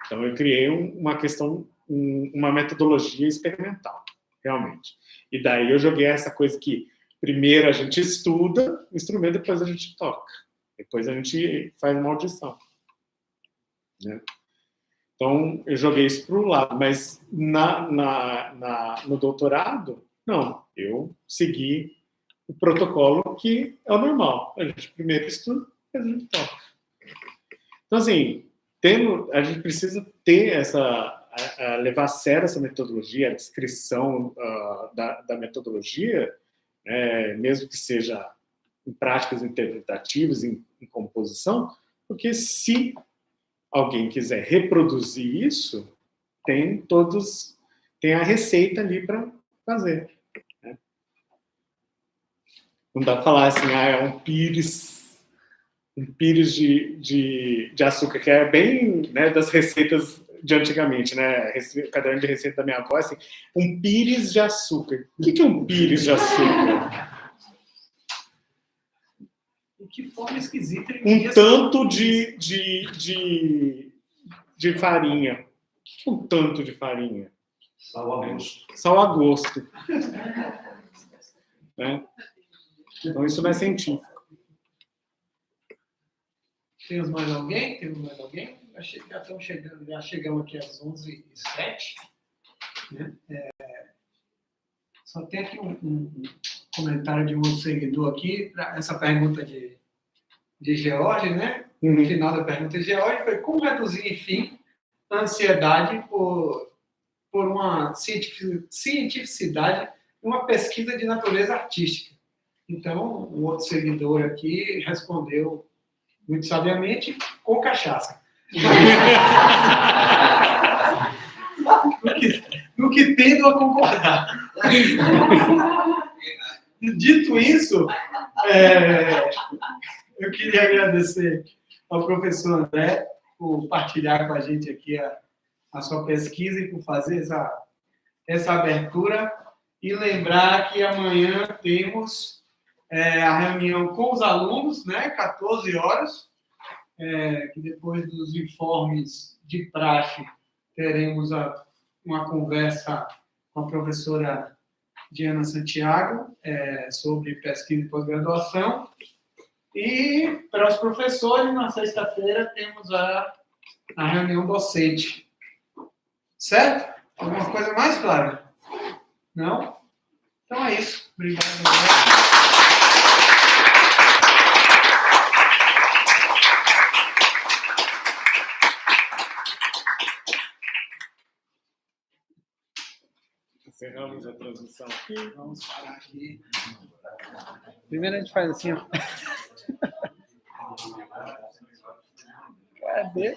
Então, eu criei uma metodologia experimental, realmente. E daí eu joguei essa coisa que primeiro a gente estuda o instrumento, depois a gente toca. Depois a gente faz uma audição. Né? Então, eu joguei isso para o lado. Mas no doutorado, não. Eu segui o protocolo que é o normal. A gente primeiro estuda, depois a gente toca. Então, assim, a gente precisa ter levar a sério essa metodologia, a descrição da metodologia, mesmo que seja em práticas interpretativas, em composição, porque se alguém quiser reproduzir isso, tem a receita ali para fazer. Né? Não dá para falar assim, é um pires de açúcar, que é bem, né, das receitas de antigamente, né? O caderno de receita da minha avó, assim, um pires de açúcar. O que é um pires de açúcar? Que forma esquisita. Um tanto de farinha. O que é um tanto de farinha? Sal a gosto. Sal a gosto. Né? Então, isso não é científico. Temos mais alguém? Já estamos chegando, já chegamos aqui às 11h07. Né? Só tem aqui um comentário de um outro seguidor aqui, essa pergunta de George, né? No final da pergunta de George foi como reduzir, enfim, a ansiedade por uma cientificidade e uma pesquisa de natureza artística. Então, um outro seguidor aqui respondeu muito sabiamente, com cachaça. No que tendo a concordar. Dito isso, eu queria agradecer ao professor André por partilhar com a gente aqui a sua pesquisa e por fazer essa abertura. E lembrar que amanhã temos a reunião com os alunos, né, 14 horas, que depois dos informes de praxe teremos uma conversa com a professora Diana Santiago sobre pesquisa e pós-graduação. E para os professores, na sexta-feira, temos a reunião docente. Certo? Alguma coisa mais, Flávia? Não? Então é isso. Obrigado. Encerramos a transmissão aqui. Vamos parar aqui. Primeiro a gente faz assim, ó. Cadê?